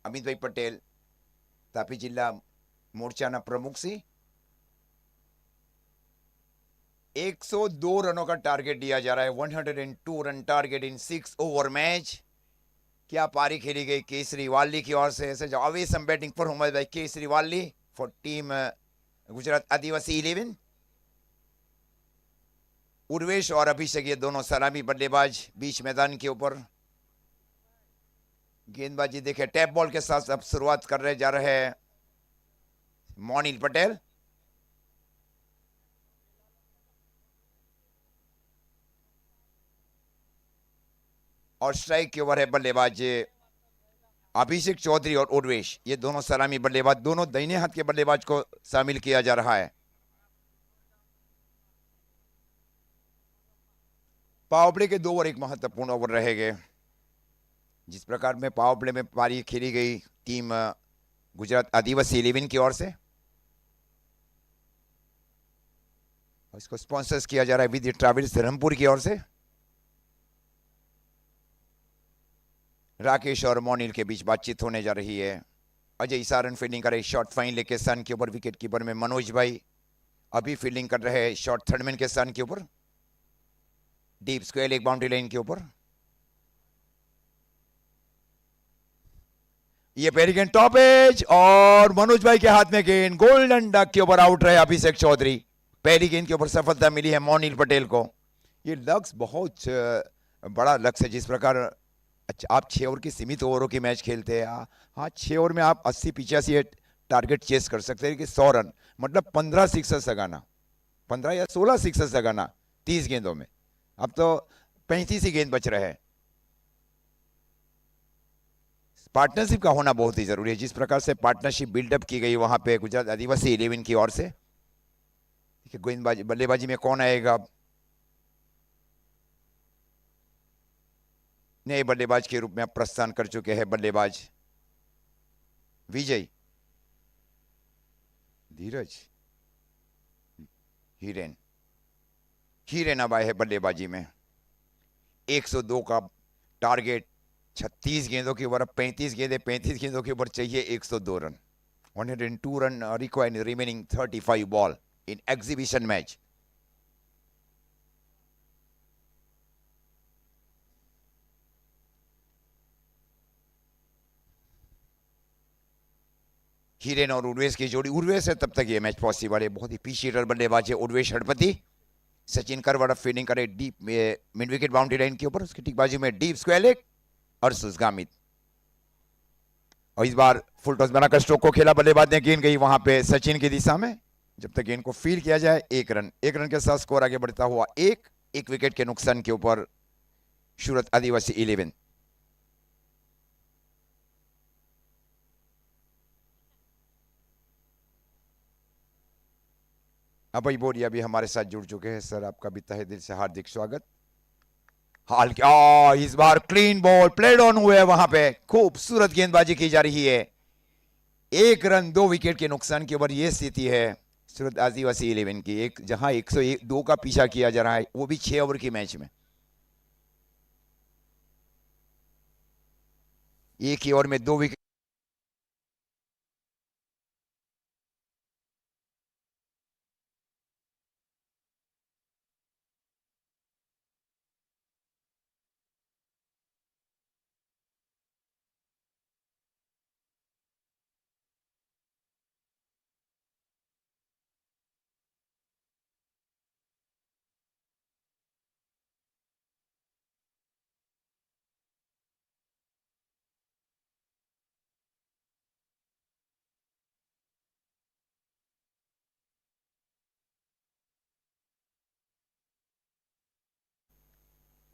અમિતભાઈ પટેલ તાપી જિલ્લા મોરચાના પ્રમુખ શ્રી. 102 रनों का टारगेट दिया जा रहा है. 102 रन टारगेट इन 6 ओवर मैच. क्या पारी खेली गई केसरी वाली की ओर से. ऐसे awesome batting performance by Kesari वाली फॉर टीम गुजरात आदिवासी 11. उर्वेश और अभिषेक ये दोनों सलामी बल्लेबाज बीच मैदान के ऊपर. गेंदबाजी देखे टैप बॉल के साथ अब शुरुआत कर रहे जा रहे हैं मोनिल पटेल. और स्ट्राइक के ओवर है बल्लेबाज अभिषेक चौधरी और उर्वेश. ये दोनों सलामी बल्लेबाज, दोनों दाहिने हाथ के बल्लेबाज को शामिल किया जा रहा है. पावर प्ले के 2 ओवर एक महत्वपूर्ण ओवर रहेंगे. जिस प्रकार में पावर प्ले में पारी खेली गई टीम गुजरात आदिवासी 11 की ओर से. इसको स्पॉन्सर्स किया जा रहा है विधि ट्रैवल्स धर्मपुर की ओर से. राकेश और मोनिल के बीच बातचीत होने जा रही है. अजय सारन फील्डिंग कर रहे शॉर्ट फाइन लेके सन के ऊपर. विकेट कीपर में मनोज भाई अभी फील्डिंग कर रहे हैं शॉर्ट थर्डमैन के सन के ऊपर. डीप स्क्वायर एक बाउंड्री लाइन के ऊपर. ये पहली गेंद टॉप एज और मनोज भाई के हाथ में गेंद. गोल्डन डक के ऊपर आउट रहे अभिषेक चौधरी. पहली गेंद के ऊपर सफलता मिली है मोनिल पटेल को. ये लक्ष्य बहुत बड़ा लक्ष्य है. जिस प्रकार अच्छा आप 6 ओवर की सीमित ओवरों की मैच खेलते हैं. हाँ 6 ओवर में आप 80-85 टारगेट चेस कर सकते हैं कि 100 रन मतलब 15 सिक्सर्स लगाना, 15 या 16 सिक्सर्स लगाना 30 गेंदों में. अब तो 35 ही गेंद बच रहे हैं. पार्टनरशिप का होना बहुत ही जरूरी है. जिस प्रकार से पार्टनरशिप बिल्डअप की गई वहां पे गुजरात आदिवासी 11 की ओर से. गेंदबाजी बल्लेबाजी में कौन आएगा? नए बल्लेबाज के रूप में अब प्रस्थान कर चुके हैं बल्लेबाज विजय, धीरज, हीरेन अब आए हैं बल्लेबाजी में. 102 का टारगेट 36 गेंदों के ऊपर. 35 गेंदें 35 गेंदों के ऊपर चाहिए 102 run. 102 run required remaining 35 ball in exhibition match. Hiren और उर्वेश की जोड़ी. उर्वेश है तब तक ये मैच पॉसिबल है. बहुत ही पीछे बल्लेबाज है उर्वेश हड़पति. सचिन करवाड़ा फील्डिंग करे deep mid wicket boundary line के ऊपर. उसकी ठीक बाजू में डीप स्क्वायर लेग और सुजगामित. और इस बार फुल टॉस बनाकर स्ट्रोक को खेला. बल्लेबाज ने गेंद गई वहां पे सचिन की दिशा में. जब तक गेंद को फील किया जाए 1 रन. 1 रन के साथ स्कोर आगे बढ़ता हुआ 1 विकेट के नुकसान के ऊपर सूरत आदिवासी 11. अभय बोरिया भी हमारे साथ जुड़ चुके हैं. सर आपका भी तहे दिल से हार्दिक स्वागत. हाल क्या इस बार क्लीन बॉल प्लेड ऑन हुए वहां पे. खूबसूरत गेंदबाजी की जा रही है. 1 रन 2 विकेट के नुकसान के ऊपर यह स्थिति है सूरत आदिवासी 11 की. एक जहां 102 का पीछा किया जा रहा है वो भी 6 ओवर की मैच में. एक ही ओवर में 2 wicket.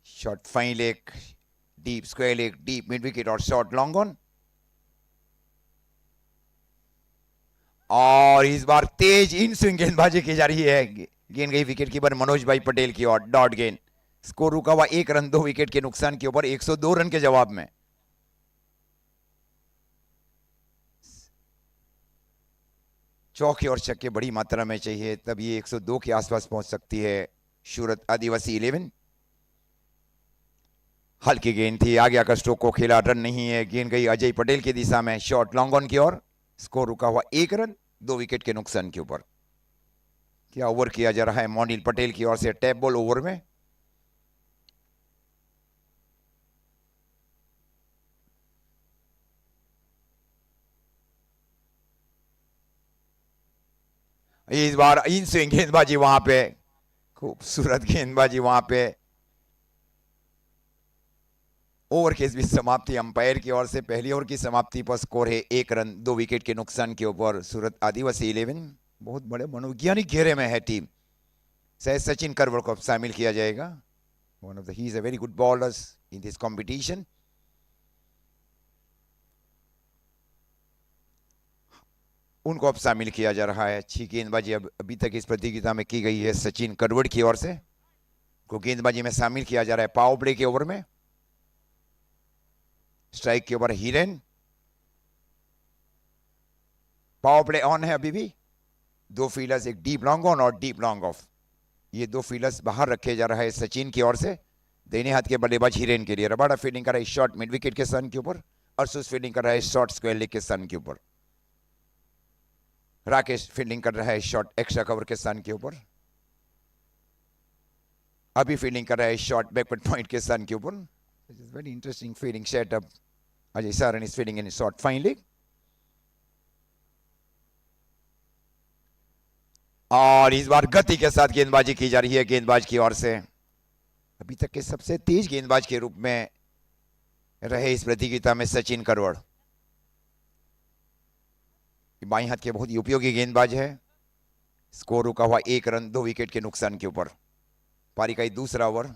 Short fine leg, deep square leg, deep mid wicket और शॉर्ट लॉन्ग ऑन. और इस बार तेज इन स्विंग गेंदबाजी की जा रही है. गेंद गई विकेट कीपर मनोज भाई पटेल की ओर. डॉट गेंद. स्कोर रुका हुआ 1 रन 2 विकेट के नुकसान के ऊपर 102 रन के जवाब में. चौके और छक्के बड़ी मात्रा में चाहिए तब ये 102 के आसपास पहुंच सकती है सूरत आदिवासी 11। हल्की गेंद थी, आगे आकर स्ट्रोक को खेला, रन नहीं है। गेंद गई अजय पटेल की दिशा में, शॉट लॉन्ग ऑन की ओर। स्कोर रुका हुआ 1 रन 2 विकेट के नुकसान के ऊपर। क्या ओवर किया जा रहा है मोनिल पटेल की ओर से, टैप बॉल ओवर में। इस बार इन स्विंग गेंदबाजी वहां पे, खूबसूरत गेंदबाजी वहां पे। ओवर की भी समाप्ति अंपायर की ओर से, पहली ओवर की समाप्ति पर स्कोर है 1 रन 2 विकेट के नुकसान के ऊपर। सूरत आदिवासी 11 बहुत बड़े मनोवैज्ञानिक घेरे में है टीम। शायद सचिन करवड़ को शामिल किया जाएगा। One of the he is a very good bowlers in this competition. उनको अब शामिल किया जा रहा है। अच्छी गेंदबाजी अब अभी तक इस प्रतियोगिता में की गई है सचिन करवड़ की ओर से, को गेंदबाजी में शामिल किया जा रहा है पावर प्ले के ओवर में। स्ट्राइक के ऊपर हिरेन, पावर प्ले ऑन है अभी भी। 2 फील्डर्स, एक डीप लॉन्ग ऑन और डीप लॉन्ग ऑफ। ये 2 फील्डर्स बाहर रखे जा रहा है सचिन की ओर से। दाहिने हाथ के बल्लेबाज हिरेन के लिए। रबाडा फील्डिंग कर रहा है शॉट मिड विकेट के सन के ऊपर। अर्सुस फील्डिंग कर रहा है शॉट स्क्वायर लेग के सन के ऊपर। राकेश फील्डिंग कर रहा है शॉट एक्स्ट्रा कवर के सन के ऊपर। अभी फील्डिंग कर रहा है शॉट बैकवर्ड पॉइंट के सन के ऊपर। Very interesting fielding setup. Ajay Saran is fielding in short fine leg. और इस बार गति के साथ गेंदबाजी की जा रही है गेंदबाज की ओर से। अभी तक के सबसे तेज गेंदबाज के रूप में रहे इस प्रतियोगिता में सचिन करवड़। बाईं हाथ के बहुत ही उपयोगी गेंदबाज है। स्कोर रुका हुआ 1 रन 2 विकेट के नुकसान के ऊपर। पारी का दूसरा ओवर।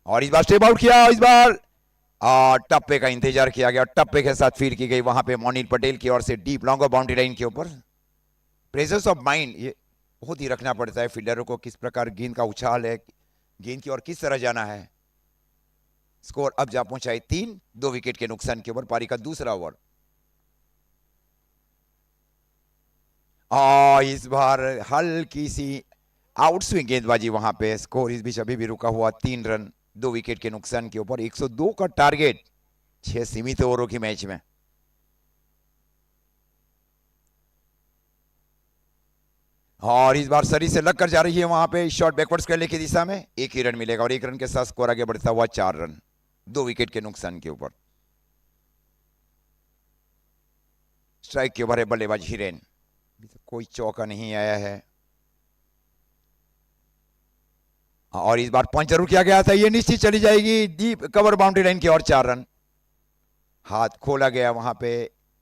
और इस बार स्टेप आउट किया। इस बार टप्पे का इंतजार किया गया। टप्पे के साथ फील्ड की गई वहां पे मोनिल पटेल की ओर से डीप लॉन्ग बाउंड्री लाइन के ऊपर। प्रेजेंस ऑफ माइंड ये बहुत ही रखना पड़ता है फील्डरों को, किस प्रकार गेंद का उछाल है, गेंद की ओर किस तरह जाना है। स्कोर अब जा पहुंचा है 3 2 विकेट के नुकसान के ऊपर। पारी का दूसरा ओवर। और इस बार हल्की सी आउट स्विंग गेंदबाजी वहां पे। स्कोर इस बीच अभी भी रुका हुआ 3 रन 2 विकेट के नुकसान के ऊपर। 102 का टारगेट 6 सीमित ओवरों की मैच में। और इस बार सरी से लगकर जा रही है वहां पे शॉट बैकवर्ड स्क्वायर लेग की दिशा में। 1 ही रन मिलेगा और 1 रन के साथ स्कोर आगे बढ़ता हुआ 4 रन 2 विकेट के नुकसान के ऊपर। स्ट्राइक के ऊपर है बल्लेबाज हिरेन। कोई चौका नहीं आया है। और इस बार पंच जरूर किया गया था, ये निश्चित चली जाएगी डीप कवर बाउंड्री लाइन की ओर। 4 रन। हाथ खोला गया वहां पे।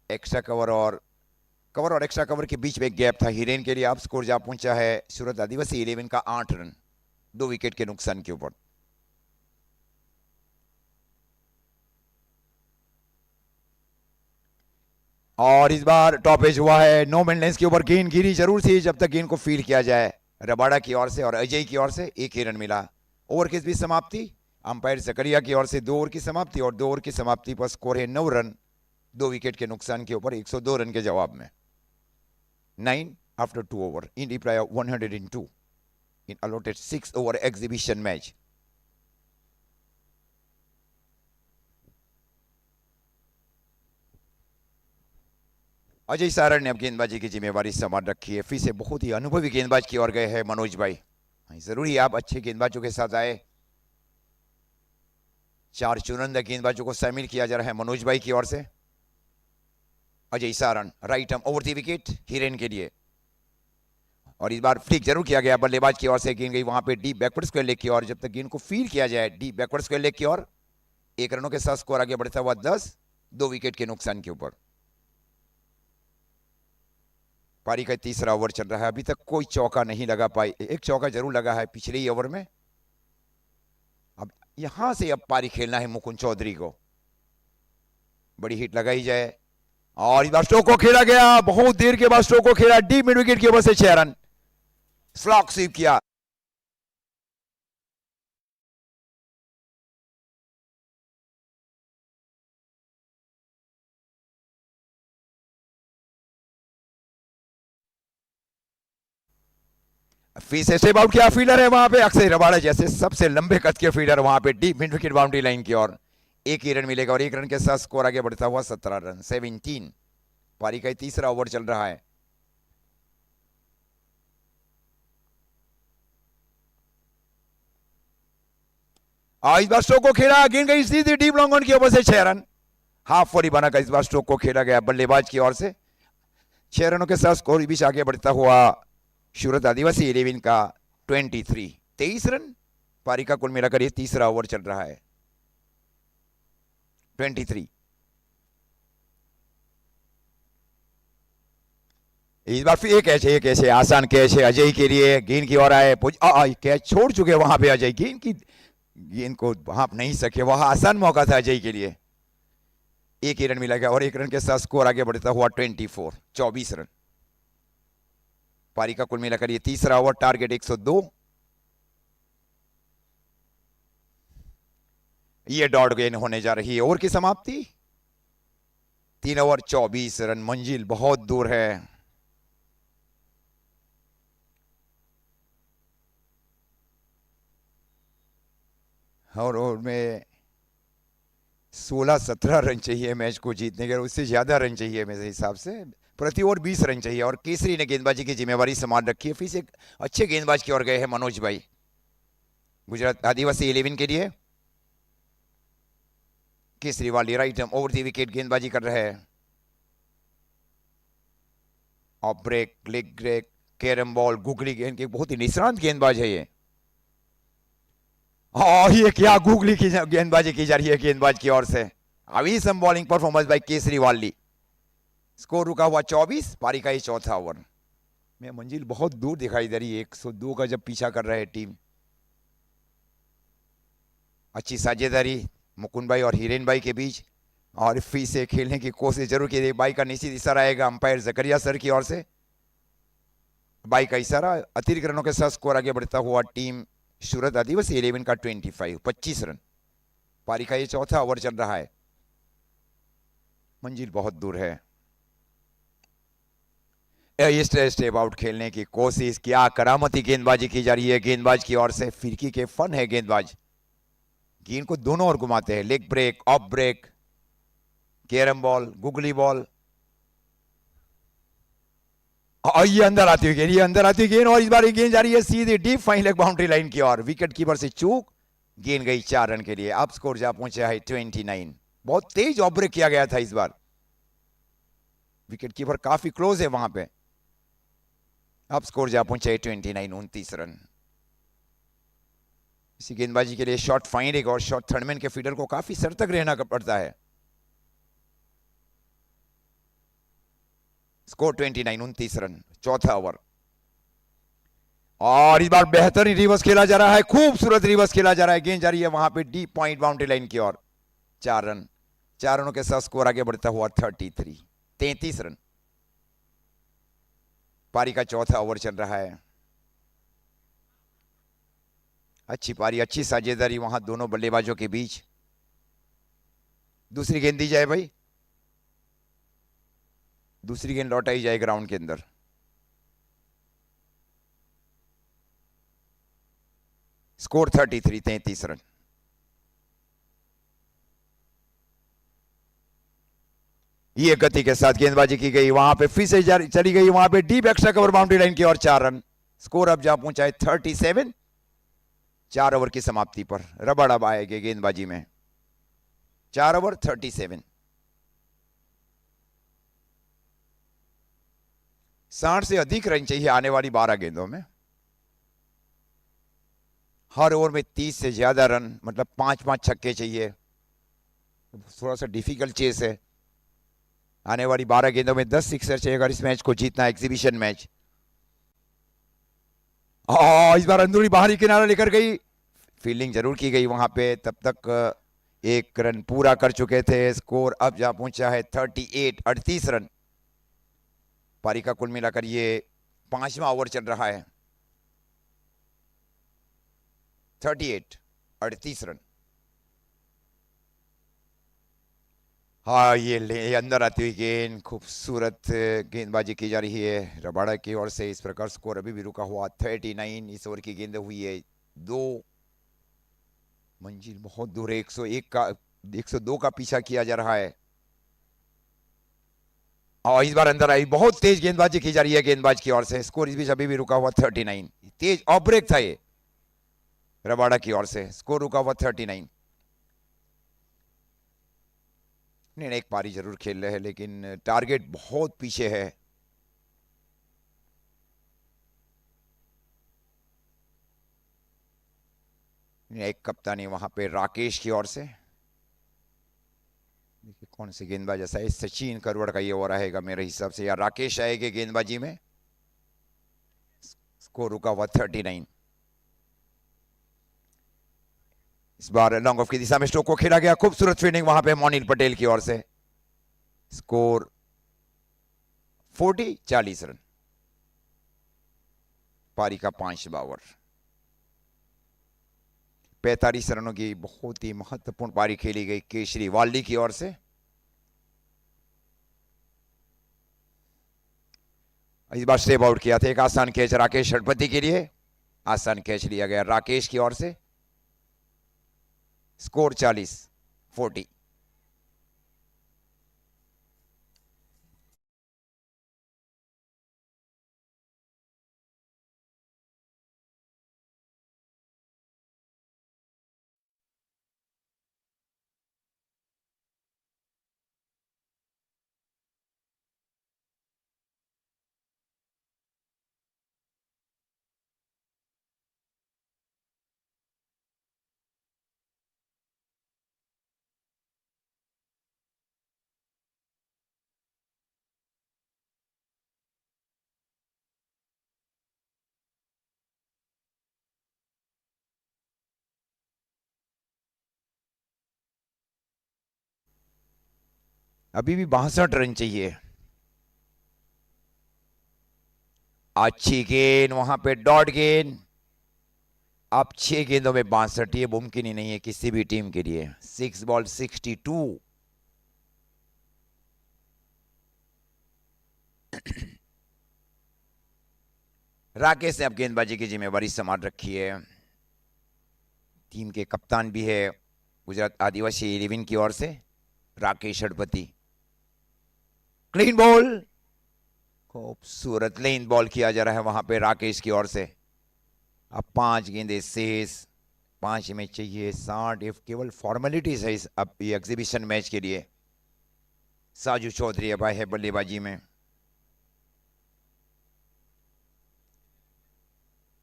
एक्स्ट्रा कवर और एक्स्ट्रा कवर के बीच में एक गैप था हिरेन के लिए। अब स्कोर जा पहुंचा है सूरत आदिवासी 11 का 8 रन 2 विकेट के नुकसान के ऊपर। और इस बार टॉप एज हुआ है। नो मैन के ऊपर गेंद गिरी जरूर थी जब तक गेंद को फील्ड किया जाए। रबाडा की ओर से और अजय की ओर से 1 ही रन मिला। ओवर की भी समाप्ति अंपायर सकरिया की ओर से 2 ओवर की समाप्ति, और 2 ओवर की समाप्ति पर स्कोर है 9 रन 2 विकेट के नुकसान के ऊपर। 102 रन के जवाब में 9 after 2 over in reply of 102 in allotted 6 over exhibition match. Ajay Saran ने अब गेंदबाजी की जिम्मेवारी संभाल रखी है। फिर से बहुत ही अनुभवी गेंदबाज की ओर गए हैं मनोज भाई। जरूरी आप अच्छे गेंदबाजों के साथ आए। 4 चुनिंदा गेंदबाजों को शामिल किया जा रहा है मनोज भाई की ओर से। Ajay Saran right arm over the wicket Hiren के लिए। और इस बार फ्लिक जरूर किया गया बल्लेबाज की ओर से। गेंद गई वहां पे डीप बैकवर्ड स्क्वायर लेग की ओर। जब तक गेंद को फील्ड किया जाए डीप बैकवर्ड स्क्वायर लेग की ओर। 1 रनों के साथ स्कोर आगे बढ़ता हुआ 10 2 विकेट के नुकसान के ऊपर। पारी का तीसरा ओवर चल रहा है। अभी तक कोई चौका नहीं लगा पाई। एक चौका जरूर लगा है पिछले ही ओवर में। अब यहां से अब पारी खेलना है मुकुंद चौधरी को। बड़ी हिट लगाई जाए। और इस बार स्ट्रोक को खेला गया। बहुत देर के बाद स्ट्रोक को खेला डीप मिड विकेट के ऊपर से 6 रन। फ्लॉक स्वीप किया। फिर स्टेप आउट किया फील्डर है वहां पे अक्षय रबाड़ा जैसे सबसे लंबे कद के फील्डर वहां पे deep mid wicket boundary line की ओर। एक ही रन मिलेगा और एक रन के साथ स्कोर आगे बढ़ता हुआ 17 रन 17। पारी का तीसरा ओवर चल रहा है। इस बार स्ट्रोक को खेला, गेंद गई सीधी डीप लॉन्ग ऑन की ओर से 6 रन। हाफ वॉली बनाकर इस बार स्ट्रोक को खेला गया बल्लेबाज की ओर से। 6 रनों के साथ स्कोर बीच आगे बढ़ता हुआ सूरत आदिवासी 11 का 23 रन। पारी का कुल मिलाकर ये तीसरा ओवर चल रहा है। 23। इस बार फिर एक कैच है आसान कैच है अजय के लिए। गेंद की ओर आए, कैच छोड़ चुके वहां पे अजय। गेंद को भाप नहीं सके, वह आसान मौका था अजय के लिए। एक ही रन मिला गया और एक रन के साथ स्कोर आगे बढ़ता हुआ 24 रन। पारी का कुल मिलाकर ये तीसरा ओवर, टारगेट 102। ये डॉट गेंद होने जा रही है। ओवर की समाप्ति 3 ओवर 24 रन। मंजिल बहुत दूर है। और ओवर में 16-17 रन चाहिए मैच को जीतने के, उससे ज्यादा रन चाहिए मेरे हिसाब से। प्रति ओवर 20 रन चाहिए और केसरी ने गेंदबाजी की जिम्मेवारी संभाल रखी है। फिर से एक अच्छे गेंदबाज की ओर गए हैं मनोज भाई गुजरात आदिवासी 11 के लिए। Kesariwal right arm over the wicket गेंदबाजी कर रहे हैं। Off break, leg break, carrom ball, googly गेंद के बहुत ही निष्णांत गेंदबाज है ये। ये क्या गुगली की गेंदबाजी की जा रही है गेंदबाज की ओर से। अभी सम बॉलिंग परफॉर्मेंस बाय केसरीवाल। स्कोर रुका हुआ 24। पारी का ही चौथा ओवर में मंजिल बहुत दूर दिखाई दे रही है। 102 का जब पीछा कर रहे टीम। अच्छी साझेदारी मुकुंद भाई और हिरेन भाई के बीच और फिर से खेलने की कोशिश जरूर की। बाई का निश्चित इशारा आएगा अंपायर जकरिया सर की ओर से। बाई का इशारा। अतिरिक्त रनों के साथ स्कोर आगे बढ़ता हुआ टीम सूरत आदिवासी 11 का 25 रन। पारी का ये चौथा ओवर चल रहा है। मंजिल बहुत दूर है। स्टेप आउट खेलने की कोशिश, क्या करामती गेंदबाजी की जा रही है गेंदबाज की ओर से। फिरकी के फन है गेंदबाज, गेंद को दोनों ओर घुमाते हैं। Leg break, off break, carrom ball, googly ball. ये अंदर आती हुई गेंद, ये अंदर आती हुई गेंद और इस बार ये गेंद जा रही है सीधी deep fine leg boundary line की ओर। विकेट कीपर से चूक, गेंद गई 4 रन के लिए। अब स्कोर जा पहुंचा है 29। बहुत तेज ऑफ ब्रेक किया गया था इस बार। विकेट कीपर काफी क्लोज है वहां पे। अब स्कोर जा पहुंचा है 29 रन। इसी गेंदबाजी के लिए शॉर्ट फाइन और शॉर्ट थर्डमैन के फील्डर को काफी सतर्क रहना पड़ता है। स्कोर 29 रन, चौथा ओवर। और इस बार बेहतरीन रिवर्स खेला जा रहा है, खूबसूरत रिवर्स खेला जा रहा है। गेंद जा रही है वहां पे डीप पॉइंट बाउंड्री लाइन की ओर। 4 रन, 4 रनों के साथ स्कोर आगे बढ़ता हुआ 33 रन। पारी का चौथा ओवर चल रहा है। अच्छी पारी, अच्छी साझेदारी वहां दोनों बल्लेबाजों के बीच। दूसरी गेंद दी जाए भाई, दूसरी गेंद लौटाई जाए ग्राउंड के अंदर। Score 33 run. ये गति के साथ गेंदबाजी की गई, वहां पे फिर से चली गई वहां पे deep extra cover boundary line की और 4 रन। स्कोर अब जा पहुंचा है 37। 4 ओवर की समाप्ति पर रबड़ अब आएगी गेंदबाजी में। 4 ओवर 37। 60 से अधिक रन चाहिए आने वाली 12 गेंदों में। हर ओवर में 30 से ज्यादा रन, मतलब 5-5 छक्के चाहिए। थोड़ा सा डिफिकल्ट चेस है। आने वाली 12 गेंदों में 10 सिक्सर चाहिए अगर इस मैच को जीतना, एग्जीबिशन मैच। इस बार अंदरूनी बाहरी किनारा लेकर गई, फील्डिंग जरूर की गई वहां पे। तब तक 1 रन पूरा कर चुके थे। स्कोर अब जा पहुंचा है 38 रन। पारी का कुल मिलाकर ये 5वां ओवर चल रहा है। 38 रन। हाँ, ये अंदर आती हुई गेंद, खूबसूरत गेंदबाजी की जा रही है रबाड़ा की ओर से। इस प्रकार स्कोर अभी भी रुका हुआ 39। इस ओवर की गेंद हुई है 2, मंजिल बहुत दूर है, 102 का पीछा किया जा रहा है। और इस बार अंदर आई, बहुत तेज गेंदबाजी की जा रही है गेंदबाज की ओर से। स्कोर इस बीच अभी भी रुका हुआ 39। तेज ऑफ ब्रेक था ये रबाड़ा की ओर से। स्कोर रुका हुआ 39। नहीं, एक पारी जरूर खेल रहे हैं लेकिन टारगेट बहुत पीछे है। एक कप्तानी वहां पे राकेश की ओर से। देखिए कौन से गेंदबाज ऐसा है, सचिन करवड़ का ये ओवर आएगा मेरे हिसाब से, या राकेश आएगा गेंदबाजी में। स्कोर रुका हुआ 39। इस बार लॉन्ग ऑफ की दिशा में स्ट्रोक को खेला गया, खूबसूरत फील्डिंग वहां पे मोनिल पटेल की ओर से। Score 40 run. पारी का 5वां ओवर। 45 रनों की बहुत ही महत्वपूर्ण पारी खेली गई केशरी वाल्डी की ओर से। इस बार स्टेप आउट किया था, एक आसान कैच राकेश षडपति के लिए। आसान कैच लिया गया राकेश की ओर से। स्कोर 40। अभी भी 62 रन चाहिए। अच्छी गेंद वहां पे, डॉट गेंद। अब 6 गेंदों में 62, ये मुमकिन ही नहीं है किसी भी टीम के लिए। 6 बॉल 62। राकेश ने अब गेंदबाजी की जिम्मेवारी संभाल रखी है। टीम के कप्तान भी है गुजरात आदिवासी 11 की ओर से राकेश षडपति। क्लीन बॉल, खूबसूरत लेन बॉल किया जा रहा है वहां पे राकेश की ओर से। अब 5 गेंदें शेष, 5 में चाहिए 60। ये केवल फॉर्मेलिटीज है इस अब ये एग्जीबिशन मैच के लिए। साजू चौधरी अब आए है बल्लेबाजी में।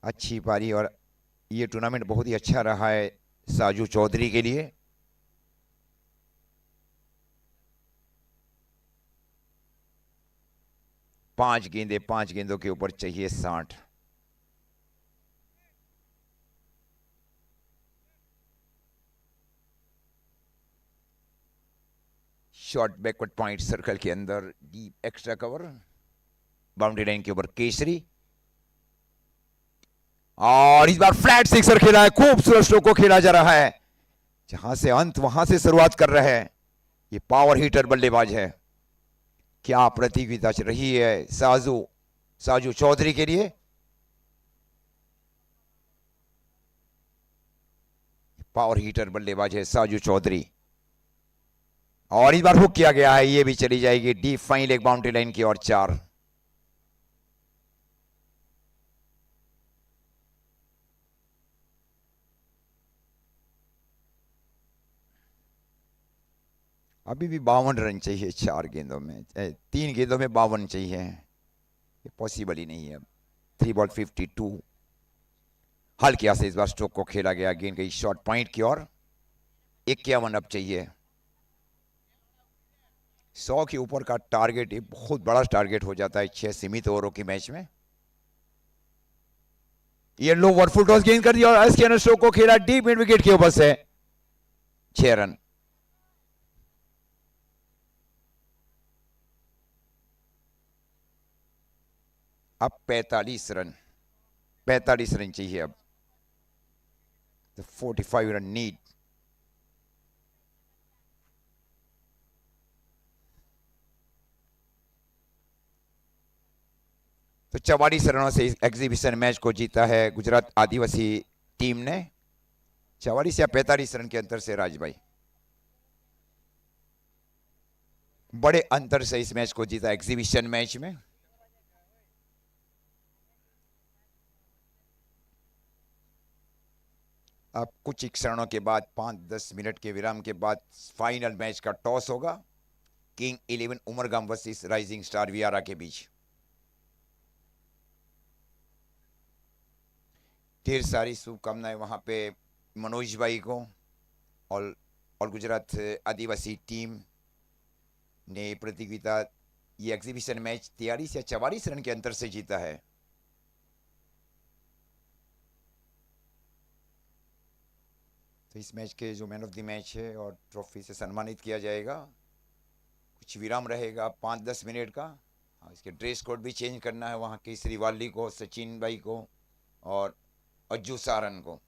अच्छी पारी और ये टूर्नामेंट बहुत ही अच्छा रहा है साजू चौधरी के लिए। पांच गेंदों के ऊपर चाहिए 60। शॉर्ट बैकवर्ड पॉइंट सर्कल के अंदर, deep extra cover, boundary line के ऊपर केसरी। और इस बार फ्लैट सिक्सर खेला है, खूबसूरत स्ट्रोक को खेला जा रहा है। जहां से अंत वहां से शुरुआत कर रहे हैं ये पावर हीटर बल्लेबाज है। क्या प्रतियोगिता रही है साजू चौधरी के लिए। पावर हीटर बल्लेबाज है साजू चौधरी। और इस बार हुक किया गया है, ये भी चली जाएगी deep fine leg boundary line की ओर। 4। अभी भी 52 रन चाहिए 4 गेंदों में, 3 गेंदों में 52 चाहिए, ये पॉसिबल ही नहीं है। 3 बॉल 52। हल्के से इस बार स्ट्रोक को खेला गया, गेंद गई शॉर्ट पॉइंट की ओर। 51 अब चाहिए। 100 के ऊपर का टारगेट एक बहुत बड़ा टारगेट हो जाता है 6 सीमित ओवरों की मैच में। ये लो ओवर टॉस गेंद कर दिया और एसके स्ट्रोक को खेला डीप मिड विकेट के ऊपर से। 6 रन। अब 45 रन, 45 रन चाहिए अब। 45 रन नीड। तो 44 रनों से इस एग्जीबिशन मैच को जीता है गुजरात आदिवासी टीम ने, 44 या 45 रन के अंतर से राज भाई, बड़े अंतर से इस मैच को जीता एग्जीबिशन मैच में। अब कुछ ही क्षणों के बाद 5-10 मिनट के विराम के बाद फाइनल मैच का टॉस होगा king 11 Umargam versus rising star Vyara के बीच। ढेर सारी शुभकामनाएं वहां पे मनोज भाई को, और गुजरात आदिवासी टीम ने प्रतियोगिता, ये एग्जीबिशन मैच 43 या 44 रन के अंतर से जीता है। तो इस मैच के जो मैन ऑफ द मैच है और ट्रॉफी से सम्मानित किया जाएगा। कुछ विराम रहेगा 5-10 मिनट का। इसके ड्रेस कोड भी चेंज करना है वहाँ केसरी वाली को, सचिन भाई को और अज्जू सारन को।